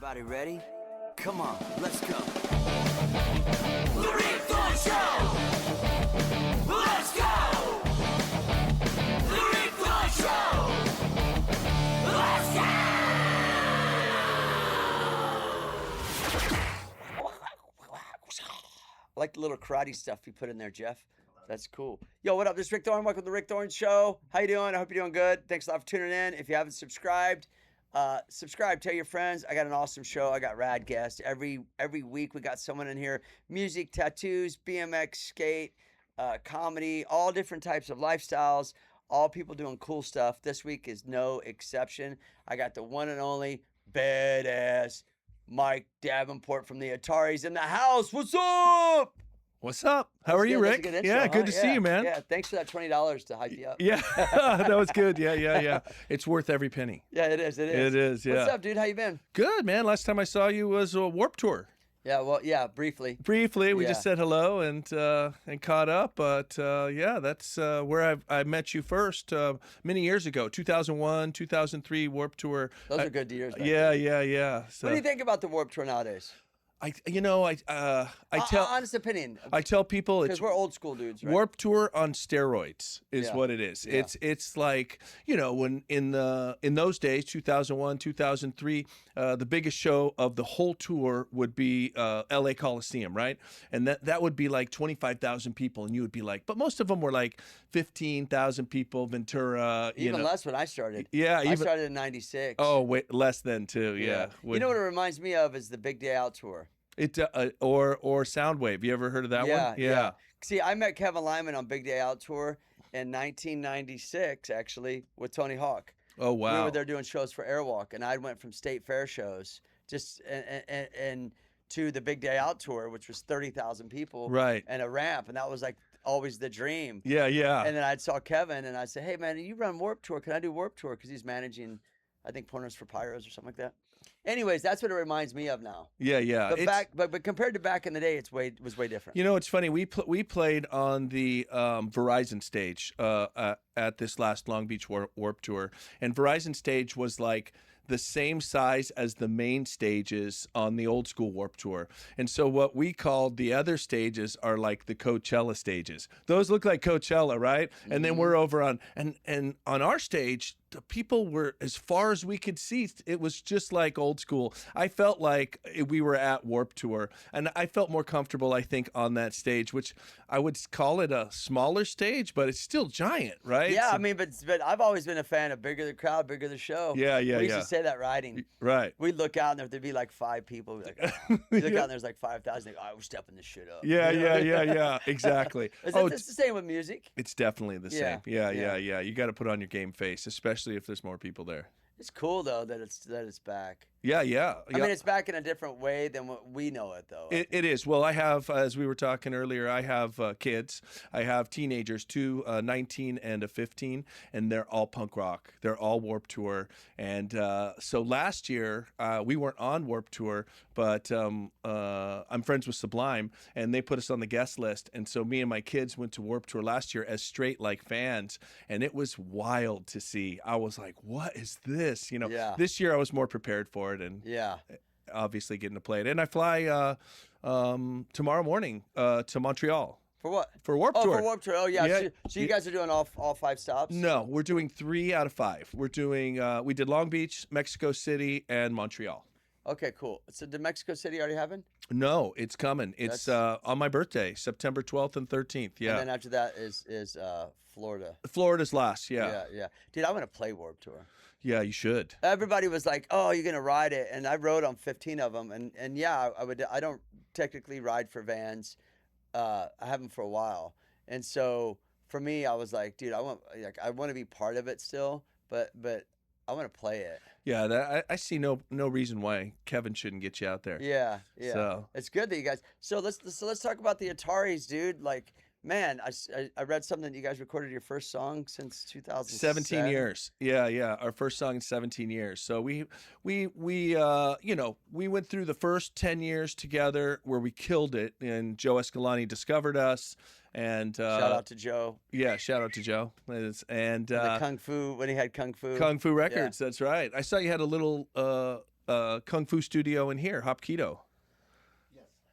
Everybody ready? Come on, let's go. The Rick Thorne Show! Let's go! The Rick Thorne Show! Let's go! I like the little karate stuff you put in there, Jeff. That's cool. Yo, what up? This is Rick Thorne. Welcome to the Rick Thorne Show. How you doing? I hope you're doing good. Thanks a lot for tuning in. If you haven't subscribed, subscribe. Tell your friends. I got an awesome show. I got rad guests. Every week we got someone in here. Music, tattoos, BMX, skate, comedy, all different types of lifestyles. All people doing cool stuff. This week is no exception. I got the one and only badass Mike Davenport from the Ataris in the house. What's up? What's up? How are you, Rick? Yeah, good to see you, man. Yeah, thanks for that $20 to hype you up. Yeah, that was good. Yeah. It's worth every penny. Yeah, it is. It is, yeah. What's up, dude? How you been? Good, man. Last time I saw you was a Warped Tour. Yeah, well, yeah, briefly. We just said hello and caught up, but yeah, that's where I met you first many years ago, 2001, 2003 Warped Tour. Those are good years. Yeah. So, what do you think about the Warped Tour nowadays? I tell honest opinion. I tell people because we're old school dudes, right? Warped Tour on steroids is what it is. Yeah. It's like, you know, when in those days, 2001, 2003, the biggest show of the whole tour would be LA Coliseum, right? And that would be like 25,000 people, and you would be like, but most of them were like 15,000 people. Ventura, even less when I started. Yeah, I started in '96. Oh, wait, less than too. Yeah. You know what it reminds me of is the Big Day Out tour. It or Soundwave. You ever heard of that one? Yeah. See, I met Kevin Lyman on Big Day Out tour in 1996, actually, with Tony Hawk. Oh wow! We were there doing shows for Airwalk, and I went from state fair shows just and to the Big Day Out tour, which was 30,000 people, right? And a ramp, and that was like always the dream. Yeah. And then I saw Kevin, and I said, "Hey man, you run Warped Tour? Can I do Warped Tour?" Because he's managing, I think, Pointers for Pyros or something like that. Anyways, that's what it reminds me of now. Yeah. But compared to back in the day, it was way different. You know, it's funny. We played on the Verizon stage at this last Long Beach Warped Tour, and Verizon stage was like the same size as the main stages on the old school Warped Tour. And so what we called the other stages are like the Coachella stages. Those look like Coachella, right? Mm-hmm. And then we're over on and on our stage, the people were as far as we could see. It was just like old school. I felt like we were at Warped Tour, and I felt more comfortable, I think, on that stage, which I would call it a smaller stage, but it's still giant, right? Yeah, So, I mean, but I've always been a fan of bigger the crowd, bigger the show. Yeah. We used to say that riding. Right. We'd look out and there'd be like 5 people. We'd like, we look out and there's like 5,000. Like, we're stepping this shit up. Yeah, exactly. It's the same with music. It's definitely the same. Yeah. You got to put on your game face, especially if there's more people there. It's cool though that it's back. Yeah. I mean, it's back in a different way than what we know it though. It is. Well, I have, as we were talking earlier, I have kids. I have teenagers, 19 and a 15, and they're all punk rock. They're all Warped Tour. And so last year, we weren't on Warped Tour, but I'm friends with Sublime, and they put us on the guest list. And so me and my kids went to Warped Tour last year as straight like fans, and it was wild to see. I was like, what is this? You know, This year I was more prepared for it. And obviously getting to play it. And I fly tomorrow morning to Montreal. For what? For Warped Tour. For Warped Tour. Oh, yeah. So you guys are doing all 5 stops? No, we're doing 3 out of 5. We're doing, we did Long Beach, Mexico City, and Montreal. Okay, cool. So did Mexico City already happen? No, it's coming. It's on my birthday, September 12th and 13th. Yeah. And then after that is Florida. Florida's last, Yeah. Dude, I want to play Warped Tour. Yeah, you should. Everybody was like, "Oh, you're gonna ride it," and I rode on 15 of them, and yeah, I would. I don't technically ride for vans. I haven't for a while, and so for me, I was like, "Dude, I want to be part of it still, but I want to play it." Yeah, I see no reason why Kevin shouldn't get you out there. Yeah. So it's good that you guys. So let's talk about the Ataris, dude. Like, man, I read something that you guys recorded your first song since 2007. 17 years. Yeah. Our first song in 17 years. So we went through the first 10 years together where we killed it, and Joe Escalante discovered us. And shout out to Joe. Yeah, shout out to Joe. And the Kung Fu, when he had Kung Fu. Kung Fu Records, that's right. I saw you had a little kung fu studio in here, Hapkido.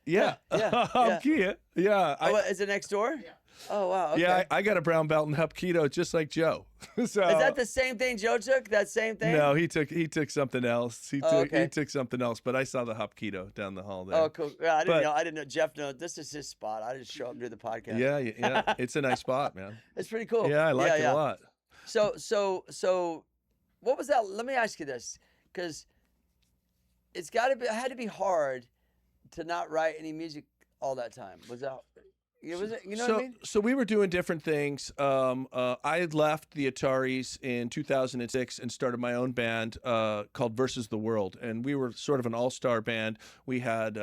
Yeah, yeah. Hapkido. Yeah. Is it next door? Yeah. Oh, wow. Okay. Yeah, I got a brown belt in Hapkido just like Joe. So, is that the same thing Joe took? That same thing? No, he took something else. He took something else, but I saw the Hapkido down the hall there. Oh, cool. Yeah, I didn't know. Jeff knows this is his spot. I just show up and do the podcast. Yeah. It's a nice spot, man. It's pretty cool. Yeah, I like it a lot. So what was that? Let me ask you this, because it had to be hard to not write any music all that time. Was it? You know what I mean? So we were doing different things. I had left the Ataris in 2006 and started my own band called Versus the World, and we were sort of an all-star band. We had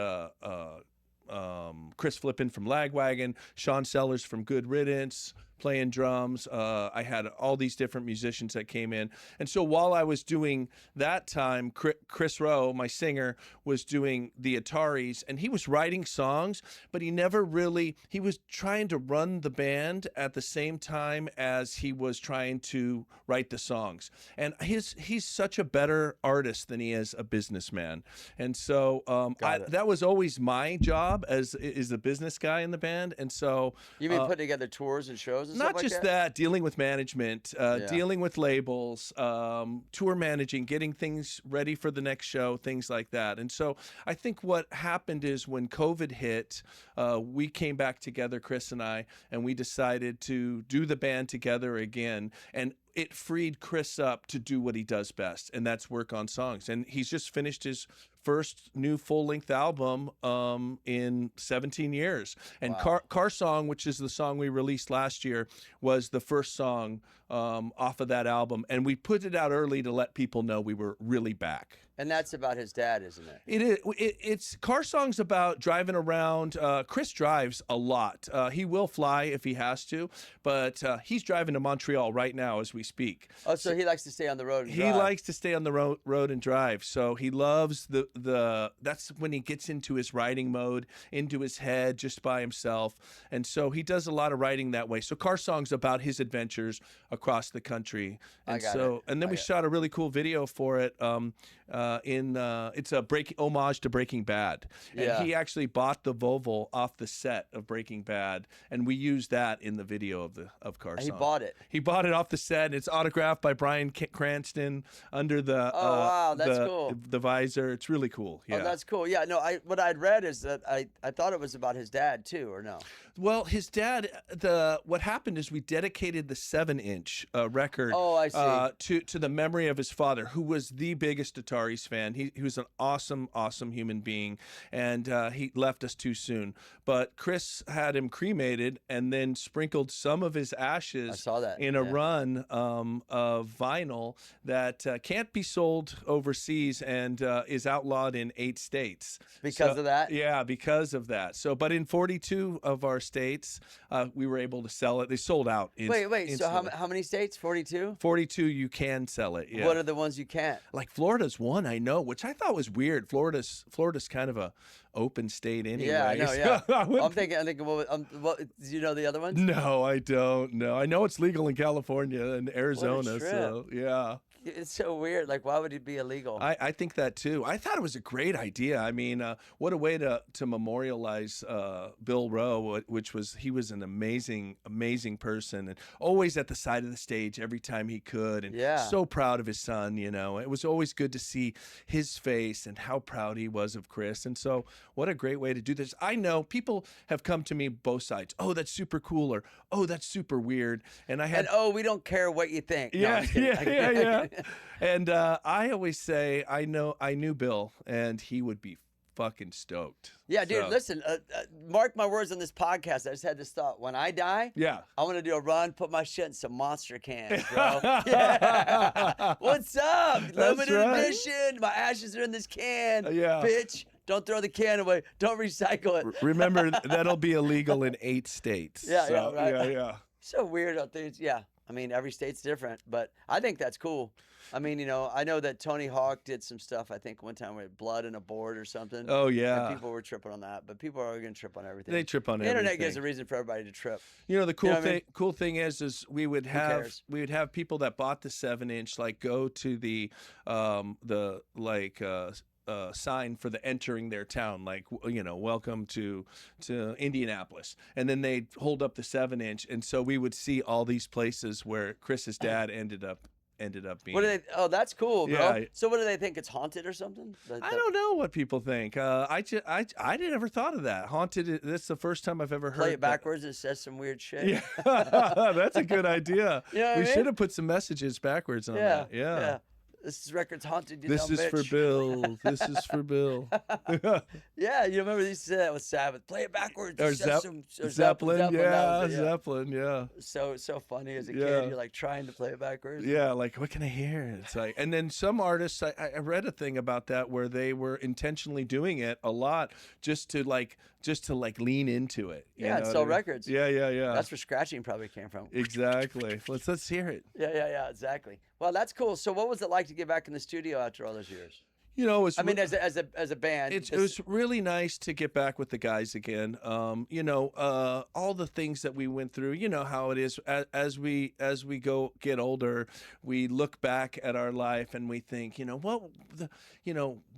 Chris Flippin from Lagwagon, Sean Sellers from Good Riddance, playing drums. I had all these different musicians that came in. And so while I was doing that time, Chris Rowe, my singer, was doing the Ataris, and he was writing songs, but he was trying to run the band at the same time as he was trying to write the songs. And he's such a better artist than he is a businessman. And so that was always my job as the business guy in the band. And so you mean putting together tours and shows? Not just that, dealing with management, dealing with labels, tour managing, getting things ready for the next show, things like that. And so I think what happened is when COVID hit, we came back together, Chris and I, and we decided to do the band together again. And it freed Chris up to do what he does best, and that's work on songs. And he's just finished his first new full-length album in 17 years. And wow. Car Song, which is the song we released last year, was the first song off of that album. And we put it out early to let people know we were really back. And that's about his dad, isn't it? It is. It's Car Song's about driving around. Chris drives a lot. He will fly if he has to, but he's driving to Montreal right now as we speak. Oh, so he likes to stay on the road and drive. He likes to stay on the road and drive. So he loves that's when he gets into his writing mode, into his head just by himself. And so he does a lot of writing that way. So Car Song's about his adventures across the country. And then we shot a really cool video for it. It's a homage to Breaking Bad. And he actually bought the Volvo off the set of Breaking Bad, and we used that in the video of Car Song. He bought it. He bought it off the set. It's autographed by Bryan Cranston under the wow, that's cool. The visor. It's really cool. Yeah. Oh, that's cool. Yeah, no, what I'd read is that I thought it was about his dad too, or no? Well, his dad, what happened is we dedicated the 7-inch record to the memory of his father, who was the biggest Ataris fan. He was an awesome human being, and he left us too soon. But Chris had him cremated and then sprinkled some of his ashes in a run of vinyl that can't be sold overseas and is outlawed in 8 states. Because of that? Yeah, because of that. So, but in 42 of our states, we were able to sell it. They sold out. Wait. Instantly. So how many states? 42? 42 you can sell it. Yeah. What are the ones you can't? Like Florida's one, I know, which I thought was weird. Florida's kind of a open state anyway. Yeah, I know. Yeah. I'm thinking. Do you know the other ones? No, I don't know. I know it's legal in California and Arizona. So yeah. It's so weird. Like, why would it be illegal? I think that too. I thought it was a great idea. I mean, what a way to memorialize Bill Rowe, he was an amazing person, and always at the side of the stage every time he could, and so proud of his son. You know, it was always good to see his face and how proud he was of Chris. And so, what a great way to do this. I know people have come to me both sides. Oh, that's super cool, or oh, that's super weird. And we don't care what you think. Yeah, yeah. And I always say, I knew Bill, and he would be fucking stoked. Yeah, dude, listen, mark my words on this podcast. I just had this thought. When I die, I want to do a run, put my shit in some monster cans, bro. Yeah. What's up? Limited edition. My ashes are in this can. Bitch. Don't throw the can away. Don't recycle it. Remember, that'll be illegal in 8 states. Yeah. So weird how things, I mean, every state's different, but I think that's cool. I mean, you know, I know that Tony Hawk did some stuff, I think one time with blood in a board or something. Oh And yeah, people were tripping on that, but people are going to trip on everything. they trip on The everything. internet gives a reason for everybody to trip. You know, the cool know what I thing mean? cool thing is we would have cares? people that bought the 7-inch like go to the sign for the entering their town, like, you know, welcome to Indianapolis, and then they'd hold up the 7-inch, and so we would see all these places where Chris's dad ended up being. What do they? Oh, that's cool, bro. Yeah. So what do they think? It's haunted or something? I don't know what people think. I never thought of that. Haunted. That's the first time I've ever heard. Play it backwards. It says some weird shit. Yeah, that's a good idea. You know what I We mean? should have put some messages backwards on that. Yeah. This record's haunted. You This dumb is bitch. for Bill. This is for Bill. Yeah, you remember they used to say that with Sabbath. Play it backwards. Or It says Zeppelin. that Yeah, was it, Zeppelin. Yeah. So funny as a Yeah. kid. You're like trying to play it backwards. Yeah, like what can I hear? It's like, and then some artists, I read a thing about that where they were intentionally doing it a lot just to lean into it. You Yeah, know and what sell I mean? records. Yeah. That's where scratching probably came from. Exactly. Let's hear it. Yeah, exactly. Well, that's cool. So, what was it like to get back in the studio after all those years? You know, it's I mean, as a band, it was really nice to get back with the guys again. You know, all the things that we went through. You know how it is as we get older, we look back at our life and we think,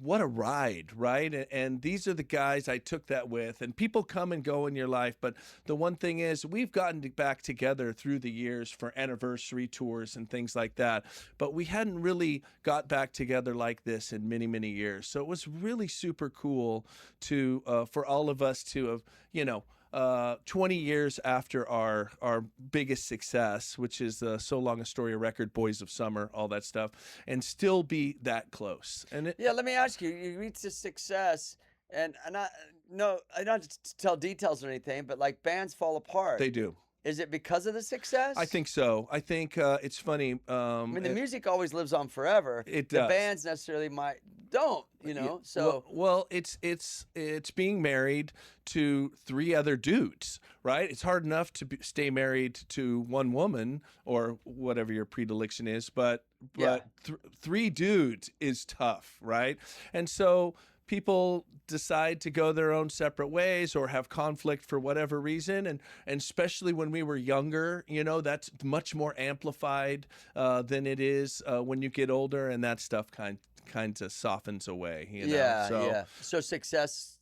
what a ride, right? And these are the guys I took that with. And people come and go in your life, but the one thing is, we've gotten back together through the years for anniversary tours and things like that. But we hadn't really got back together like this in many years. So it was really super cool to for all of us to have, 20 years after our biggest success, which is So Long Astoria record, Boys of Summer, all that stuff, and still be that close. And let me ask you: you reached this success, and I don't to tell details or anything, but like bands fall apart. they do. Is it because of the success? I think so. I think it's funny. I mean, the music always lives on forever. It the does. bands necessarily don't, So well, it's being married to 3 other dudes, right? It's hard enough to stay married to one woman or whatever your predilection is, but 3 dudes is tough, right? And so people decide to go their own separate ways or have conflict for whatever reason, and especially when we were younger, that's much more amplified than it is when you get older, and that stuff kind of softens away. So success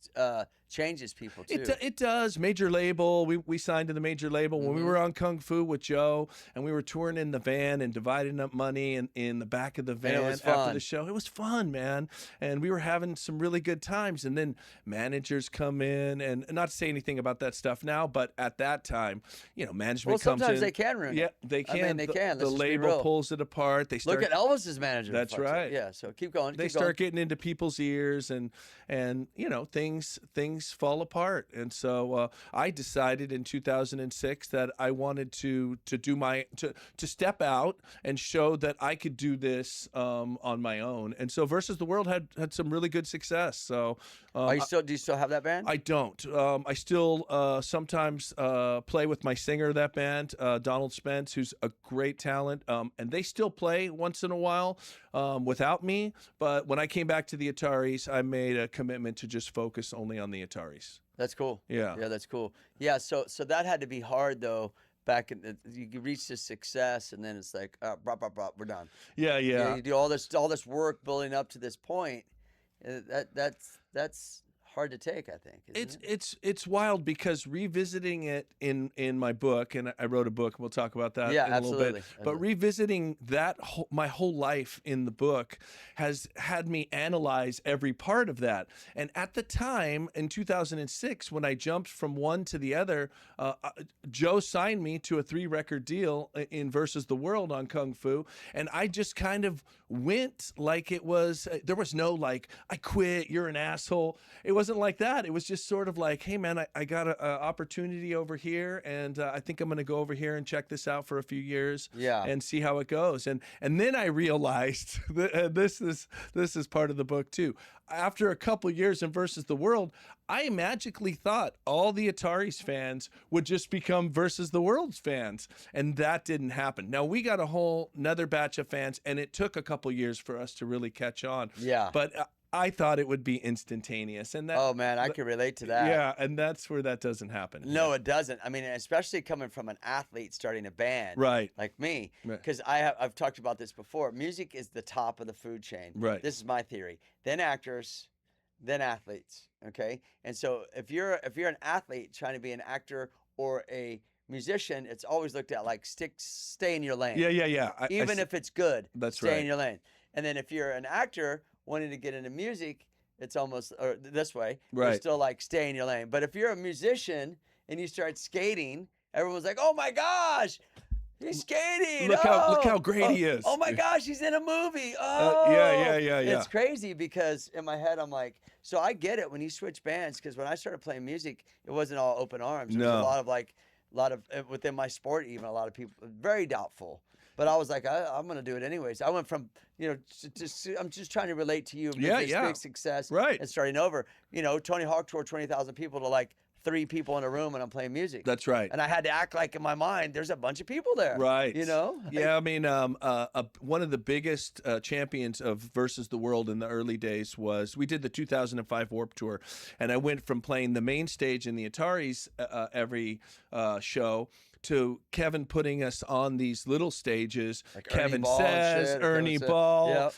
changes people too. It does. Major label. We signed to the major label when we were on Kung Fu with Joe, and we were touring in the van and dividing up money in the back of the van after the show. It was fun, man, and we were having some really good times. And then managers come in, and not to say anything about that stuff now, but at that time, management comes in. Sometimes they can ruin it. Yeah, they can. I mean, they can. The Let's just be label real. pulls it apart. They start. Look at Elvis's manager. That's right. Yeah. So keep going. They start getting into people's ears, and things fall apart. And so I decided in 2006 that I wanted to step out and show that I could do this on my own. And so Versus the World had some really good success. So do you still have that band? I don't. I still sometimes play with my singer of that band, Donald Spence, who's a great talent, and they still play once in a while without me. But when I came back to the Ataris, I made a commitment to just focus only on the Ataris. That's cool. Yeah, that's cool. Yeah, so that had to be hard though. Back in you reach this success, and then it's like, we're done. Yeah. You do all this work building up to this point. That's hard to take, I think. It's wild because revisiting it in my book, and I wrote a book, and we'll talk about that in a little bit. But revisiting that my whole life in the book has had me analyze every part of that. And at the time in 2006, when I jumped from one to the other, Joe signed me to a 3-record deal in Versus the World on Kung Fu, and I just kind of went like it was. There was no like, I quit, you're an asshole. It wasn't like that. It was just sort of like, hey man, I got an opportunity over here, and I think I'm going to go over here and check this out for a few years, and see how it goes. And then I realized that, this is part of the book too. After a couple years in Versus the World, I magically thought all the Ataris fans would just become Versus the World's fans, and that didn't happen. Now we got a whole another batch of fans, and it took a couple years for us to really catch on. Yeah. But I thought it would be instantaneous, and that. Oh man, I can relate to that. Yeah, and that's where that doesn't happen. No, it doesn't. I mean, especially coming from an athlete starting a band, Right. like me, Right. because I've talked about this before. Music is the top of the food chain. Right. This is my theory. Then actors, then athletes. Okay, and so if you're an athlete trying to be an actor or a musician, it's always looked at like stay in your lane. Yeah. Even if it's good, That's stay right. in your lane. And then if you're an actor wanting to get into music, it's almost this way. You're Right. still like stay in your lane. But if you're a musician and you start skating, everyone's like, "Oh my gosh, he's skating! Look how great he is! Oh my gosh, he's in a movie! Yeah. It's crazy because in my head I'm like, so I get it when you switch bands, because when I started playing music, it wasn't all open arms. There was No. a lot of within my sport, even a lot of people very doubtful. But I was like, I'm going to do it anyways. I went from, I'm just trying to relate to you. Big success. Right. And starting over. Tony Hawk toured 20,000 people to like 3 people in a room and I'm playing music. That's right. And I had to act like in my mind, there's a bunch of people there. Right. Yeah, I mean, one of the biggest champions of Versus the World in the early days was, we did the 2005 Warped Tour, and I went from playing the main stage in the Ataris every show to Kevin putting us on these little stages. Like Kevin Ernie Ball and Says, shit, Ernie Kevin said.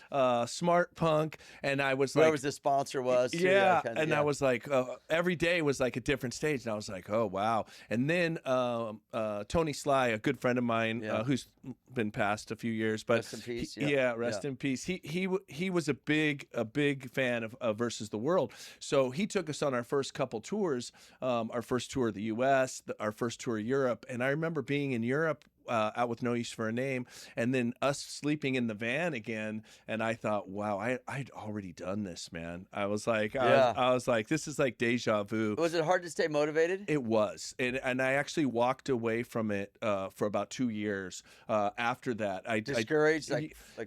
Ball, Smart Punk, and I was Whoever like, the sponsor was. Too, yeah, kinda, and I was like, every day was like a different stage, and I was like, oh wow. And then Tony Sly, a good friend of mine, who's been passed a few years, but rest in peace. Rest in peace. He was a big fan of Versus the World, so he took us on our first couple tours, our first tour of the U.S., our first tour of Europe, and I remember being in Europe. Out with No Use for a Name, and then us sleeping in the van again, and I thought, wow, I'd already done this, man. I was like, I was like, this is like deja vu. Was it hard to stay motivated? It was, and I actually walked away from it for about 2 years. After that, I discouraged,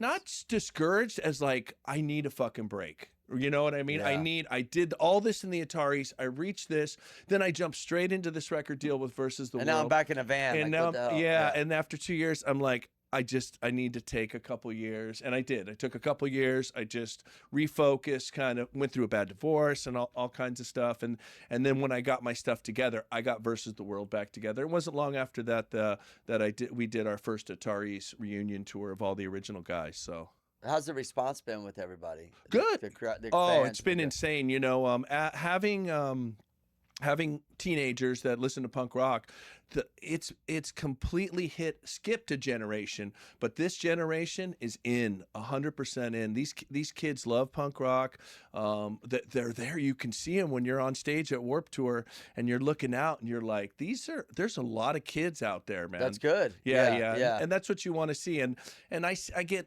not discouraged as like, I need a fucking break. You know what I mean? Yeah. I did all this in the Ataris. I reached this, then I jumped straight into this record deal with Versus the World. And now I'm back in a van. And like, now, what the hell? and after 2 years, I'm like, I need to take a couple years, and I did. I took a couple years. I just refocused, kind of went through a bad divorce and all kinds of stuff, and then when I got my stuff together, I got Versus the World back together. It wasn't long after that we did our first Ataris reunion tour of all the original guys. So. How's the response been with everybody? Good. The Oh, fans it's been insane. Having teenagers that listen to punk rock, it's completely skipped a generation, but this generation is 100% in. These kids love punk rock. They're there. You can see them when you're on stage at Warped Tour, and you're looking out, and you're like, there's a lot of kids out there, man. That's good. Yeah. And that's what you want to see. And I get.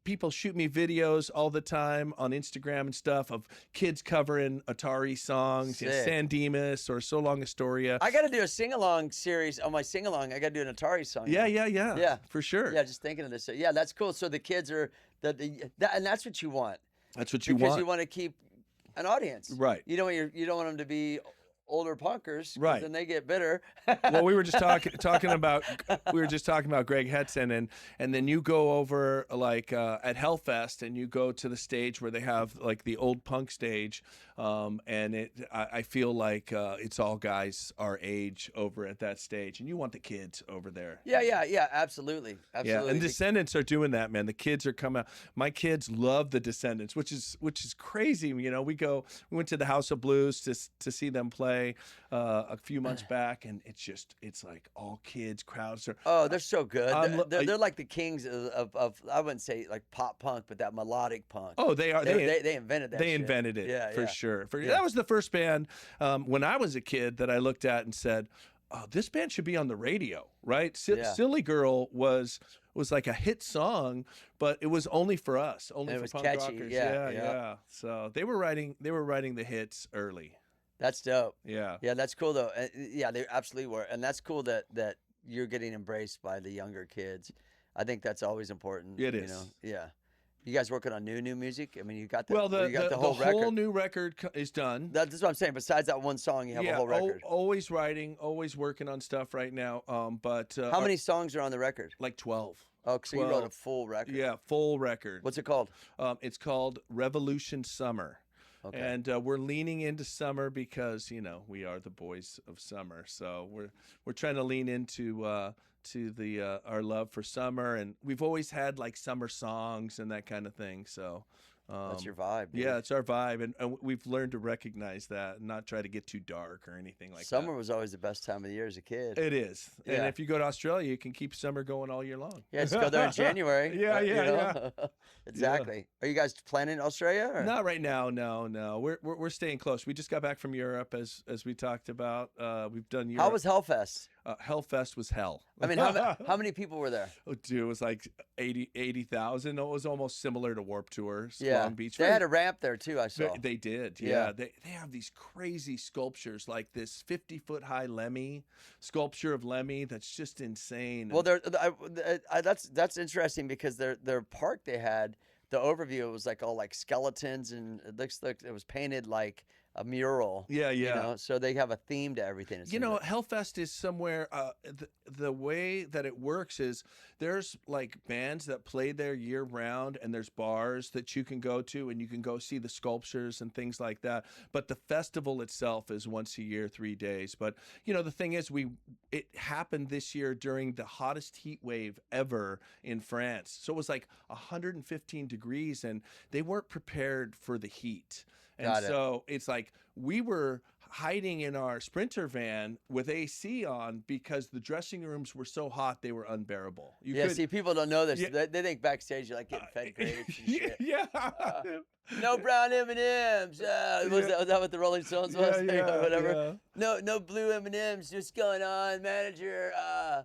People shoot me videos all the time on Instagram and stuff of kids covering Atari songs, San Dimas or So Long Astoria. I got to do a sing-along series on my sing-along. I got to do an Atari song. Yeah, for sure. Yeah, just thinking of this. Yeah, that's cool. So the kids are, and that's what you want. That's what you want. Because you want to keep an audience. Right. You don't want them to be older punkers, right? Then they get bitter. Well, we were just talking about Greg Hetson, and then you go over like at Hellfest, and you go to the stage where they have like the old punk stage, and I feel like it's all guys our age over at that stage, and you want the kids over there. Yeah, absolutely. Yeah, and Descendants are doing that, man. The kids are coming out. My kids love the Descendants, which is crazy. We went to the House of Blues to see them play a few months back, and it's like all kids, crowds are. Oh, they're so good. They're like the kings of I wouldn't say like pop punk, but that melodic punk. Oh, they are. They invented that. They shit. invented it for sure. Yeah. That was the first band when I was a kid that I looked at and said, "Oh, this band should be on the radio." Right? Silly Girl was like a hit song, but it was only for us, only for punk catchy. rockers. Yeah. So they were writing the hits early. That's dope. Yeah. Yeah, that's cool though. Yeah, they absolutely were, and that's cool that you're getting embraced by the younger kids. I think that's always important. It You is. know? Yeah. You guys working on new music? I mean, you got Well, you got the whole record. new record is done. That's what I'm saying. Besides that one song, you have a whole record. Always writing, always working on stuff right now. But how many songs are on the record? Like 12. Oh, so you wrote a full record. Yeah, full record. What's it called? It's called Revolution Summer. Okay. And we're leaning into summer because we are the boys of summer. So we're trying to lean into our love for summer, and we've always had like summer songs and that kind of thing. So that's your vibe. Dude. Yeah, it's our vibe, and we've learned to recognize that and not try to get too dark or anything like that. Summer was always the best time of the year as a kid. It is. Yeah. And if you go to Australia, you can keep summer going all year long. Yeah, just go there in January. Yeah. Exactly. Yeah. Are you guys planning Australia? Or? Not right now. No. We're staying close. We just got back from Europe, as we talked about. We've done Europe. How was Hellfest? Hellfest was hell. I mean, how many people were there? Oh, dude, it was like 80,000. It was almost similar to Warped Tour, Long Beach. They had a ramp there too, I saw. They did, yeah. They have these crazy sculptures, like this 50-foot high Lemmy sculpture of Lemmy that's just insane. Well, that's interesting because their park they had, the overview was like all like skeletons, and it looks like it was painted like a mural. Yeah. So they have a theme to everything. Hellfest is somewhere. The way that it works is there's like bands that play there year round, and there's bars that you can go to, and you can go see the sculptures and things like that. But the festival itself is once a year, 3 days. But the thing is, it happened this year during the hottest heat wave ever in France. So it was like 115 degrees, and they weren't prepared for the heat. And so it's like we were hiding in our Sprinter van with AC on because the dressing rooms were so hot they were unbearable. See, people don't know this. Yeah. They think backstage you're like getting fed grapes and shit. Yeah. No brown M&Ms. Was that what the Rolling Stones was? Whatever. Yeah. No blue M&Ms. Just going on, manager.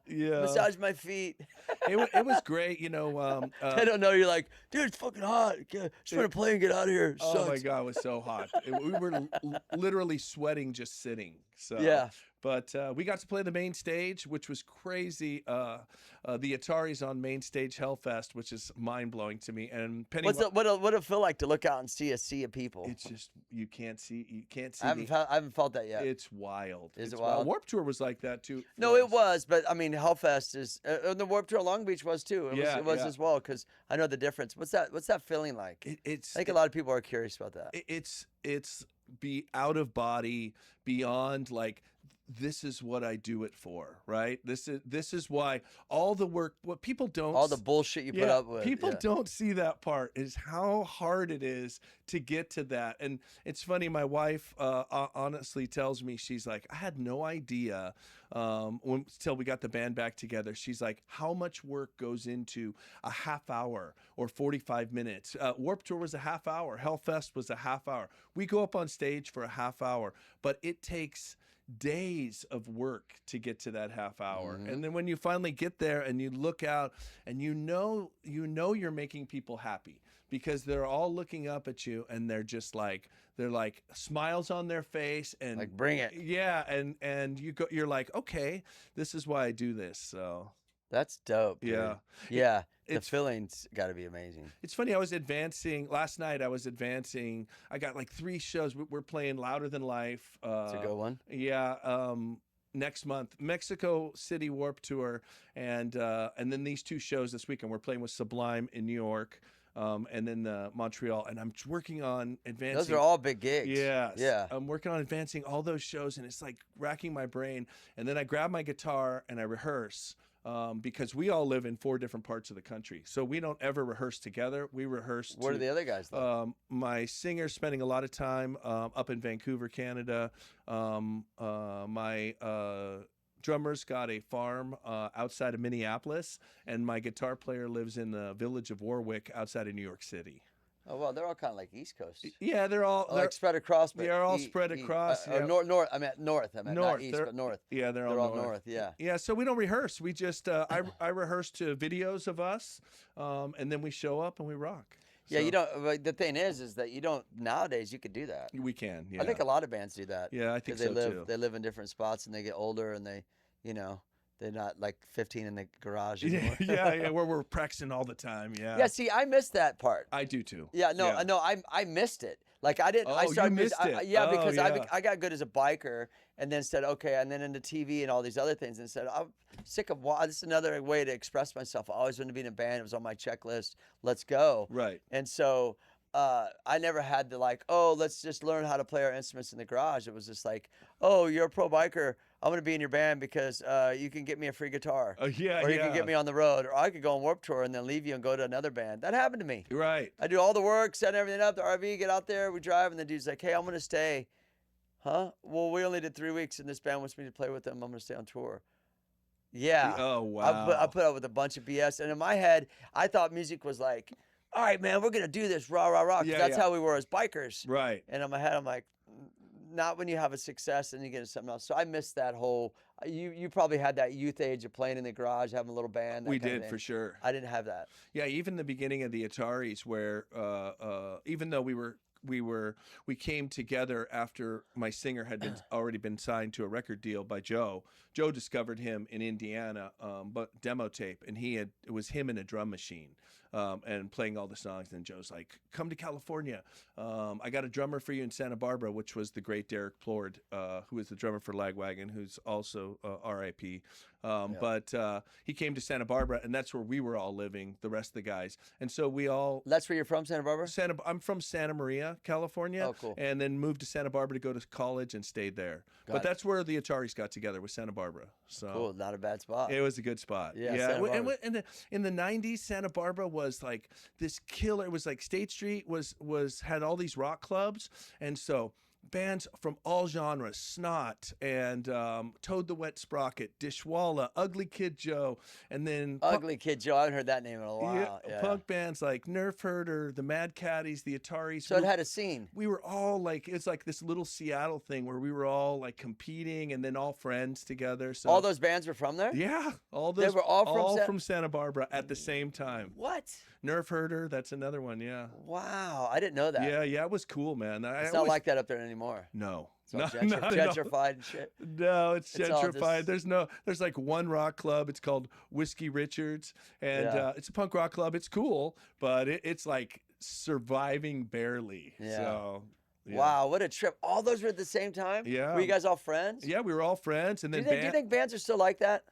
Massage my feet. It was great, They don't know. You're like, dude, it's fucking hot. Just want to play and get out of here. Oh my God, it was so hot. We were literally sweating just sitting. So yeah. But we got to play the main stage, which was crazy. The Ataris on main stage Hellfest, which is mind blowing to me. And Penny, what it feel like to look out and see a sea of people? It's just you can't see. I haven't felt that yet. It's wild. Is it wild? Warped Tour was like that too. No, it was, but I mean, Hellfest is the Warped Tour Long Beach was too. It was as well, because I know the difference. What's that feeling like? I think a lot of people are curious about that. It's be out of body, beyond like, this is what I do it for, right? This is why all the work, what people don't, all the bullshit you put up with, people don't see that part, is how hard it is to get to that. And it's funny, my wife honestly tells me, she's like, I had no idea until we got the band back together. She's like, how much work goes into a half hour or 45 minutes? Warped Tour was a half hour. Hellfest was a half hour. We go up on stage for a half hour, but it takes days of work to get to that half hour. Mm-hmm. And then when you finally get there and you look out and you're making people happy, because they're all looking up at you, and they're like smiles on their face, and like, bring it. Yeah. And you're like, okay, this is why I do this. So that's dope. Dude. Yeah. Yeah. The feeling's got to be amazing. It's funny. I was advancing last night. I got like 3 shows. We're playing Louder Than Life. It's a good one. Yeah. Next month, Mexico City Warped Tour, and then these 2 shows this weekend. We're playing with Sublime in New York, and then Montreal. And I'm working on advancing. Those are all big gigs. Yes. Yeah. I'm working on advancing all those shows, and it's like racking my brain. And then I grab my guitar and I rehearse. Because we all live in 4 different parts of the country. So we don't ever rehearse together. We rehearse. Where do the other guys live? My singer's spending a lot of time up in Vancouver, Canada. My drummer's got a farm outside of Minneapolis. And my guitar player lives in the village of Warwick outside of New York City. Oh, well, they're all kind of like East Coast. Yeah, they're like spread across. But they're all spread across. Yeah. North. I meant north. Not east, but north. Yeah, they're all north. Yeah. Yeah, so we don't rehearse. We just I rehearse to videos of us, and then we show up and we rock. Yeah, So, you don't. But the thing is that you don't nowadays. You could do that. we can. Yeah. I think a lot of bands do that. Yeah, I think Because so too. they live in different spots and they get older and they, you know, they're not like 15 in the garage Yeah, anymore. yeah, where we're practicing all the time. Yeah. Yeah, see, I missed that part. I do too. Yeah, no, Yeah. no, I missed it. Like I didn't. I Oh, you started. missed it. Yeah, Oh, because yeah. I got good as a biker, and then said okay, and then into TV and all these other things, and said I'm sick of. This is another way to express myself. I always wanted to be in a band. It was on my checklist. Let's go. Right. And so I never had to like, oh, let's just learn how to play our instruments in the garage. It was just like, oh, you're a pro biker. I'm going to be in your band because you can get me a free guitar. Yeah, Or you yeah. can get me on the road. Or I could go on Warped Tour and then leave you and go to another band. That happened to me. Right. I do all the work, set everything up, the RV, get out there, we drive, and the dude's like, hey, I'm going to stay. Huh? Well, we only did 3 weeks, and this band wants me to play with them. I'm going to stay on tour. Yeah. Oh, wow. I put up with a bunch of BS. And in my head, I thought music was like, all right, man, we're going to do this, rah, rah, rah. 'Cause Yeah, that's yeah. how we were as bikers. Right. And in my head, I'm like, not when you have a success and you get into something else. So I missed that whole, you probably had that youth age of playing in the garage, having a little band. That We kind of did thing. for sure. I didn't have that. Yeah, even the beginning of the Ataris, where even though we came together after my singer had already been signed to a record deal by Joe. Joe discovered him in Indiana, but demo tape, and it was him and a drum machine, and playing all the songs. And Joe's like, "Come to California. I got a drummer for you in Santa Barbara," which was the great Derek Plord, who was the drummer for Lagwagon, who's also R.I.P. But he came to Santa Barbara, and that's where we were all living, the rest of the guys. And so we all. That's where you're from, Santa Barbara? I'm from Santa Maria, California. Oh, cool. And then moved to Santa Barbara to go to college and stayed there. Got But it. that's where the Ataris got together, was Santa Barbara. So Cool, not a bad spot. it was a good spot. Yeah, yeah. Santa Barbara. And in the 90s, Santa Barbara was like this killer. It was like State Street had all these rock clubs, and so bands from all genres, Snot and Toad the Wet Sprocket, Dishwalla, Ugly Kid Joe, and then Ugly Kid Joe, I haven't heard that name in a while. yeah, punk bands like Nerf Herder, the Mad Caddies, the Ataris. So it had a scene. We were all like, it's like this little Seattle thing where we were all like competing and then all friends together. So All those bands were from there? yeah, all those were all from from Santa Barbara at the same time. What? Nerf Herder, that's another one. Yeah, Wow, I didn't know that. yeah, it was cool, man. It's not like that up there anymore. no. It's all No, gentrified and shit. No, it's It's all gentrified. just- There's like one rock club. It's called Whiskey Richards, and Yeah. it's a punk rock club. It's cool, but it's like surviving barely. Yeah. So, yeah. Wow, what a trip. All those were at the same time? Yeah. Were you guys all friends? Yeah, we were all friends, and Do then you think bands are still like that?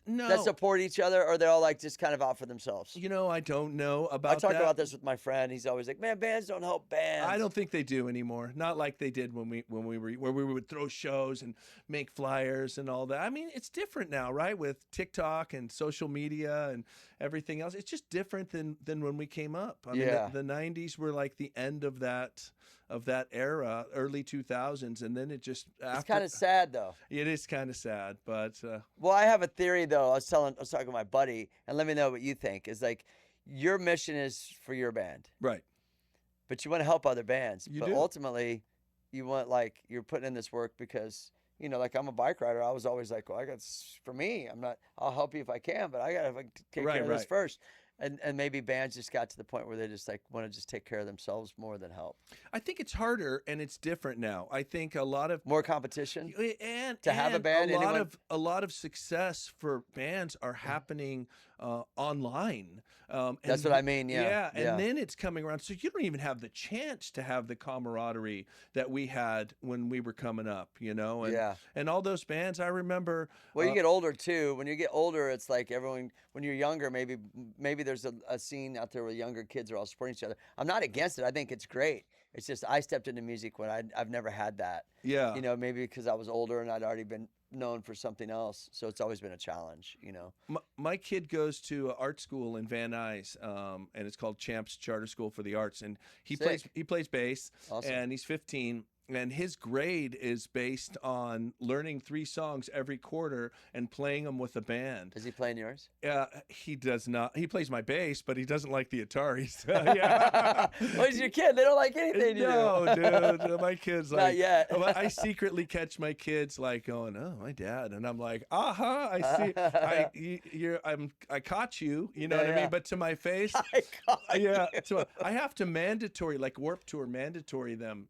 no. That support each other, or they're all like just kind of out for themselves? You know, I don't know about I talked that. about this with my friend. He's always like, man, bands don't help bands. I don't think they do anymore. Not like they did when we were where we would throw shows and make flyers and all that. I mean, it's different now, right? With TikTok and social media and everything else. It's just different than when we came up. I mean, Yeah. the 90s were like the end of that era, early 2000s, and then it just It's kind of sad, though. It is kind of sad, but Well, I have a theory, though. I was talking to my buddy, and let me know what you think. Is like, your mission is for your band, right. but you want to help other bands. You but do. ultimately, you want, like, you're putting in this work because, you know, like, I'm a bike rider. I was always like, well, I got this for me. I'll help you if I can, but I got to take care of this Right. first. And maybe bands just got to the point where they just like want to just take care of themselves more than help. I think it's harder and it's different now. I think a lot of More competition. and To have a band, a lot of success for bands are happening online. That's what I mean. Yeah. and then it's coming around, so you don't even have the chance to have the camaraderie that we had when we were coming up, you know. And, Yeah. and all those bands, I remember. Well, you get older too. When you get older, it's like everyone. When you're younger, maybe there's a scene out there where younger kids are all supporting each other. I'm not against it. I think it's great. It's just I stepped into music when I've never had that. Yeah. You know, maybe because I was older and I'd already been known for something else. So it's always been a challenge, you know. My kid goes to art school in Van Nuys, and it's called Champs Charter School for the Arts, and he Sick. plays bass, Awesome. and he's 15. and his grade is based on learning 3 songs every quarter and playing them with a band. Is he playing yours? He does not. He plays my bass, but he doesn't like the Ataris. Yeah. Well, he's your kid. They don't like anything you do. No, dude. My kids like. Not yet. I secretly catch my kids like going, "Oh, my dad," and I'm like, "Aha! I see. I caught you. You know what I mean?" But to my face, I caught you. So I have to mandatory, like Warped Tour, mandatory them.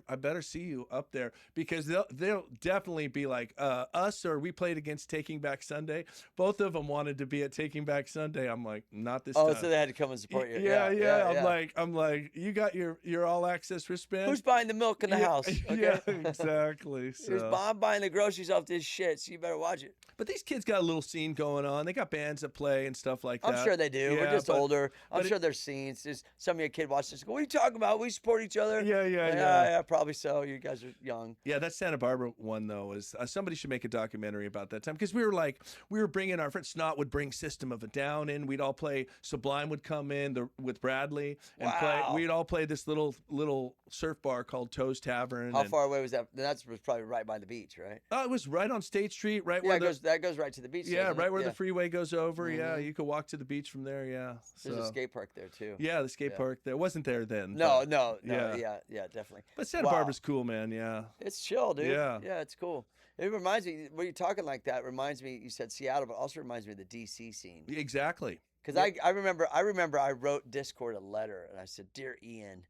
I better see you up there, because they'll definitely be like us, or we played against Taking Back Sunday. Both of them wanted to be at Taking Back Sunday. I'm like, not this time. Oh, so they had to come and support you. Yeah. I'm like, you got your all access wristband. Who's buying the milk in the house? Okay? Yeah, exactly. So. I'm buying the groceries off this shit, so you better watch it. But these kids got a little scene going on. They got bands that play and stuff like that. I'm sure they do. Yeah, We're just older. I'm sure there's scenes. There's some of your kid watch this. Go, what are you talking about? We support each other. Yeah, probably so. You guys are young. Yeah, that Santa Barbara one though is somebody should make a documentary about that time, because we were bringing our friend Snot would bring System of a Down in. We'd all play. Sublime would come in with Bradley and play. We'd all play this little surf bar called Toe's Tavern. How far away was that? That was probably right by the beach, right? It was right on State Street, right where that goes right to the beach. Yeah, right where the freeway goes over. Mm-hmm. Yeah, you could walk to the beach from there. Yeah, there's a skate park there too. Yeah, the skate park there wasn't there then. No. Yeah, definitely. But Santa Barbara's cool, man. Yeah, it's chill, dude. Yeah, it's cool. It reminds me when you're talking like that. Reminds me, you said Seattle, but also reminds me of the DC scene. Exactly. Because I remember I wrote Discord a letter and I said, "Dear Ian."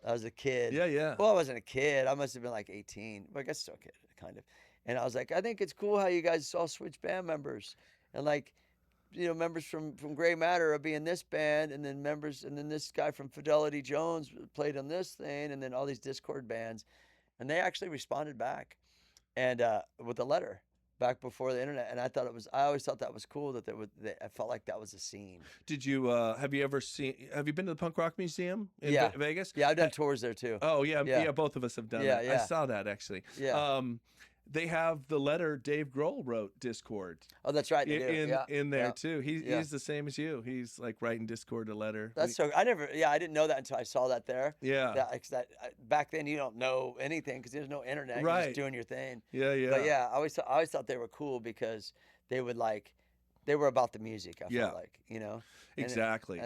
I was a kid. Yeah. Well, I wasn't a kid. I must have been like 18. But I guess still a kid, kind of. And I was like, I think it's cool how you guys all switch band members. And like, members from Gray Matter are being this band, and then this guy from Fidelity Jones played on this thing, and then all these Discord bands. And they actually responded back and with a letter back before the internet. And I always thought that was cool that I felt like that was a scene. Did you, have you been to the Punk Rock Museum in Vegas? Yeah, I've done tours there too. Oh yeah. Both of us have done that. I saw that actually. Yeah. They have the letter Dave Grohl wrote Discord. Oh, that's right. In there too. He's the same as you. He's like writing Discord a letter. That's so. I didn't know that until I saw that there. Yeah. Back then you don't know anything because there's no internet. Right. You're just doing your thing. Yeah. But yeah, I always thought they were cool because they would they were about the music. I felt like, Exactly.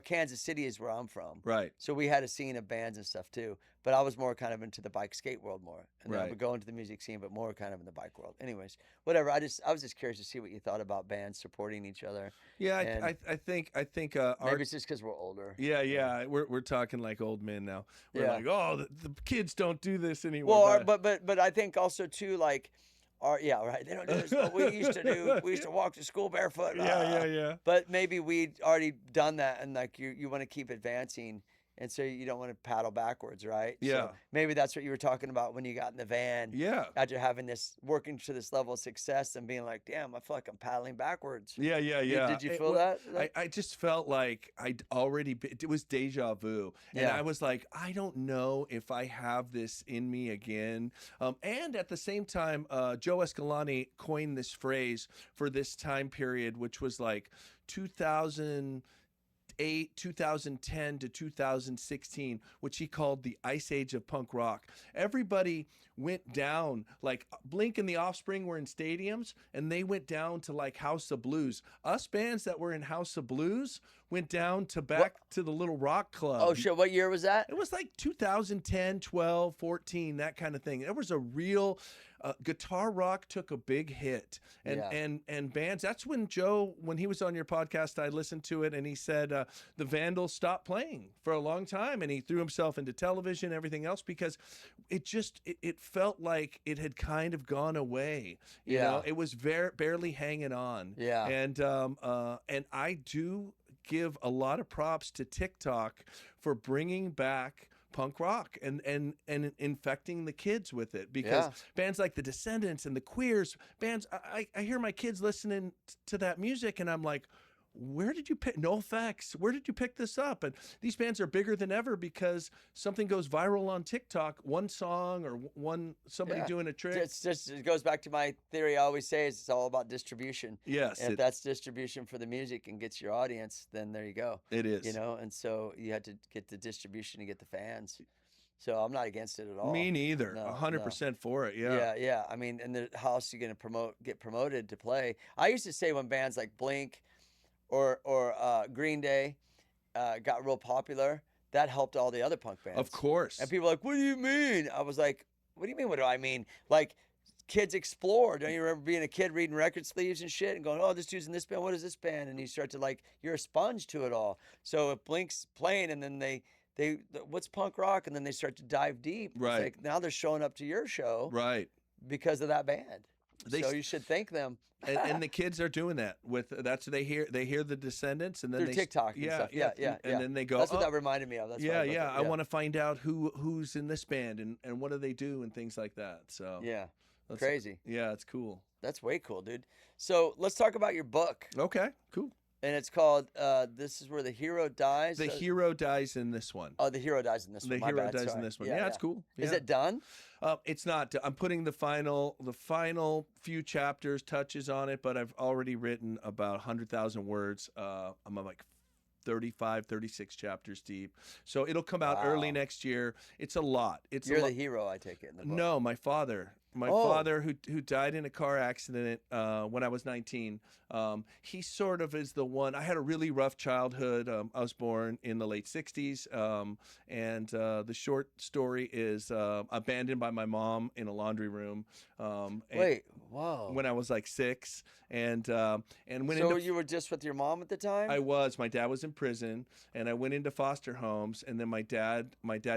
Kansas City is where I'm from. Right. So we had a scene of bands and stuff too. But I was more kind of into the bike skate world more. And then I would go into the music scene, but more kind of in the bike world. Anyways, whatever. I was just curious to see what you thought about bands supporting each other. Yeah, I think maybe it's just because we're older. Yeah. We're talking like old men now. We're like, oh, the kids don't do this anymore. Well, but I think also too right. They don't do this. But we used to walk to school barefoot. Yeah. But maybe we'd already done that, and like you want to keep advancing, and so you don't want to paddle backwards, right? Yeah. So maybe that's what you were talking about when you got in the van. Yeah. After working to this level of success and being like, damn, I feel like I'm paddling backwards. Yeah. Did you feel that? I just felt like I'd already it was deja vu. And I was like, I don't know if I have this in me again. And at the same time, Joe Escalante coined this phrase for this time period, which was like 2008, 2010 to 2016, which he called the Ice Age of punk rock. Everybody went down, like Blink and the Offspring were in stadiums, and they went down to like House of Blues. Us bands that were in House of Blues went down to to the little rock club. Oh shit, what year was that? It was like 2010, 12, 14, that kind of thing. It was a real guitar rock took a big hit, and bands. That's when Joe, when he was on your podcast, I listened to it, and he said the Vandals stopped playing for a long time, and he threw himself into television and everything else because it felt like it had kind of gone away. You know, it was barely hanging on. Yeah, and I do give a lot of props to TikTok for bringing back punk rock and infecting the kids with it, because bands like the Descendants and the Queers bands, I hear my kids listening to that music and I'm like, where did you pick NoFX? Where did you pick this up? And these bands are bigger than ever because something goes viral on TikTok, one song or somebody doing a trick. It goes back to my theory. I always say it's all about distribution. Yes. And if that's distribution for the music and gets your audience, then there you go. It is. And so you had to get the distribution to get the fans. So I'm not against it at all. Me neither. No, 100% for it. Yeah. Yeah, yeah. I mean, and how else are you gonna get promoted to play? I used to say when bands like Blink or Green Day got real popular, that helped all the other punk bands. Of course. And people were like, "What do you mean?" I was like, "What do you mean? What do I mean?" Like, kids explore. Don't you remember being a kid reading record sleeves and shit and going, "Oh, this dude's in this band. What is this band?" And you start to like, you're a sponge to it all. So if Blink's playing, and then they what's punk rock, and then they start to dive deep. Right. It's like now they're showing up to your show, right, because of that band. So you should thank them. and the kids are doing that with that's they hear the Descendants, and then through TikTok and stuff. Yeah. And then they go. That's what that reminded me of. That's why I want to find out who's in this band and what do they do and things like that. So yeah, crazy. Yeah, it's cool. That's way cool, dude. So let's talk about your book. Okay, cool. And it's called "This Is Where the Hero Dies." The hero dies in this one. Oh, the hero dies in this one. The hero dies in this one. Yeah, it's cool. Yeah. Is it done? It's not. I'm putting the final few chapters, touches on it, but I've already written about 100,000 words. I'm like 35, 36 chapters deep. So it'll come out early next year. It's a lot. You're the hero, I take it, in the book. No, my father. My father, who died in a car accident when I was 19, he sort of is the one. I had a really rough childhood. I was born in the late 60s, and the short story is abandoned by my mom in a laundry room. Wait, whoa. When I was like 6, and went So you were just with your mom at the time? I was. My dad was in prison, and I went into foster homes, and then my dad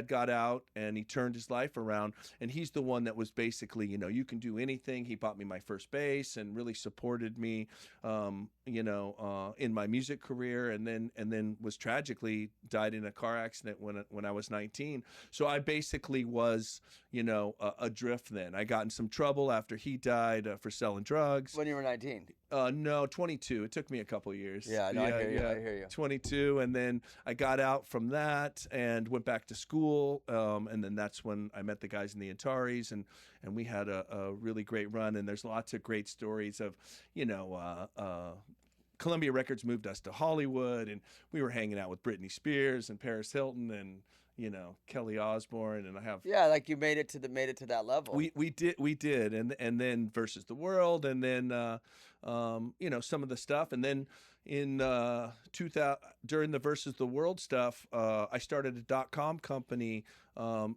got out, and he turned his life around, and he's the one that was basically, you can do anything. He bought me my first bass and really supported me, in my music career, and then was tragically died in a car accident when I was 19. So I basically was, adrift then. I got in some trouble after he died for selling drugs. When you were 19? No, 22. It took me a couple of years. Yeah, no, I hear you. 22, and then I got out from that and went back to school, and then that's when I met the guys in the Ataris, and we had a really great run. And there's lots of great stories of, Columbia Records moved us to Hollywood, and we were hanging out with Britney Spears and Paris Hilton and Kelly Osbourne, and I have like you made it to that level. We did, and then Versus the World, and then some of the stuff, and then in 2000 during the Versus the World stuff, I started a .com company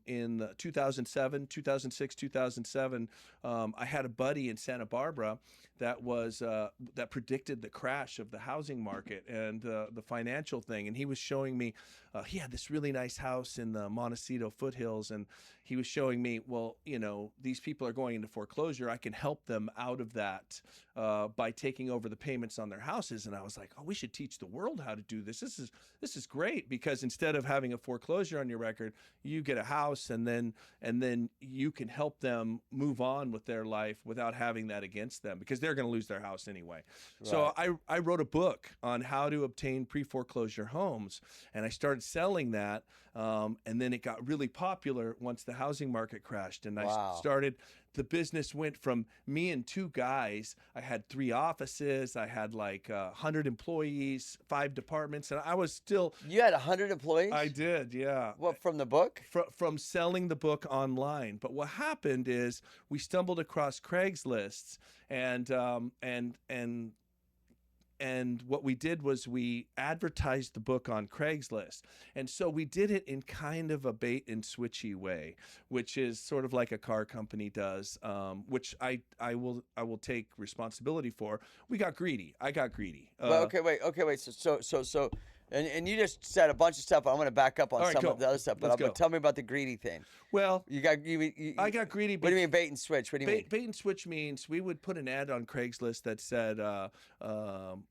in 2007, 2006, 2007. I had a buddy in Santa Barbara that was that predicted the crash of the housing market and the financial thing, and he was showing me he had this really nice house in the Montecito foothills, and he was showing me, well, these people are going into foreclosure. I can help them out of that by taking over the payments on their houses. And I was like, oh, we should teach the world how to do this. This is great, because instead of having a foreclosure on your record, you get a house, and then you can help them move on with their life without having that against them, because they're going to lose their house anyway. Right. So I wrote a book on how to obtain pre-foreclosure homes, and I started selling that, and then it got really popular once the housing market crashed, and I started. The business went from me and 2 guys. I had 3 offices. I had like 100 employees, 5 departments, and I was still. You had 100 employees? I did, yeah. What, from the book? From selling the book online. But what happened is we stumbled across Craigslist, and what we did was we advertised the book on Craigslist. And so we did it in kind of a bait and switchy way, which is sort of like a car company does, which I will take responsibility for. We got greedy. I got greedy. Well, okay, wait. So and you just said a bunch of stuff. I'm going to back up on of the other stuff, but tell me about the greedy thing. Well, I got greedy. What do you mean bait and switch? What do you mean? Bait and switch means we would put an ad on Craigslist that said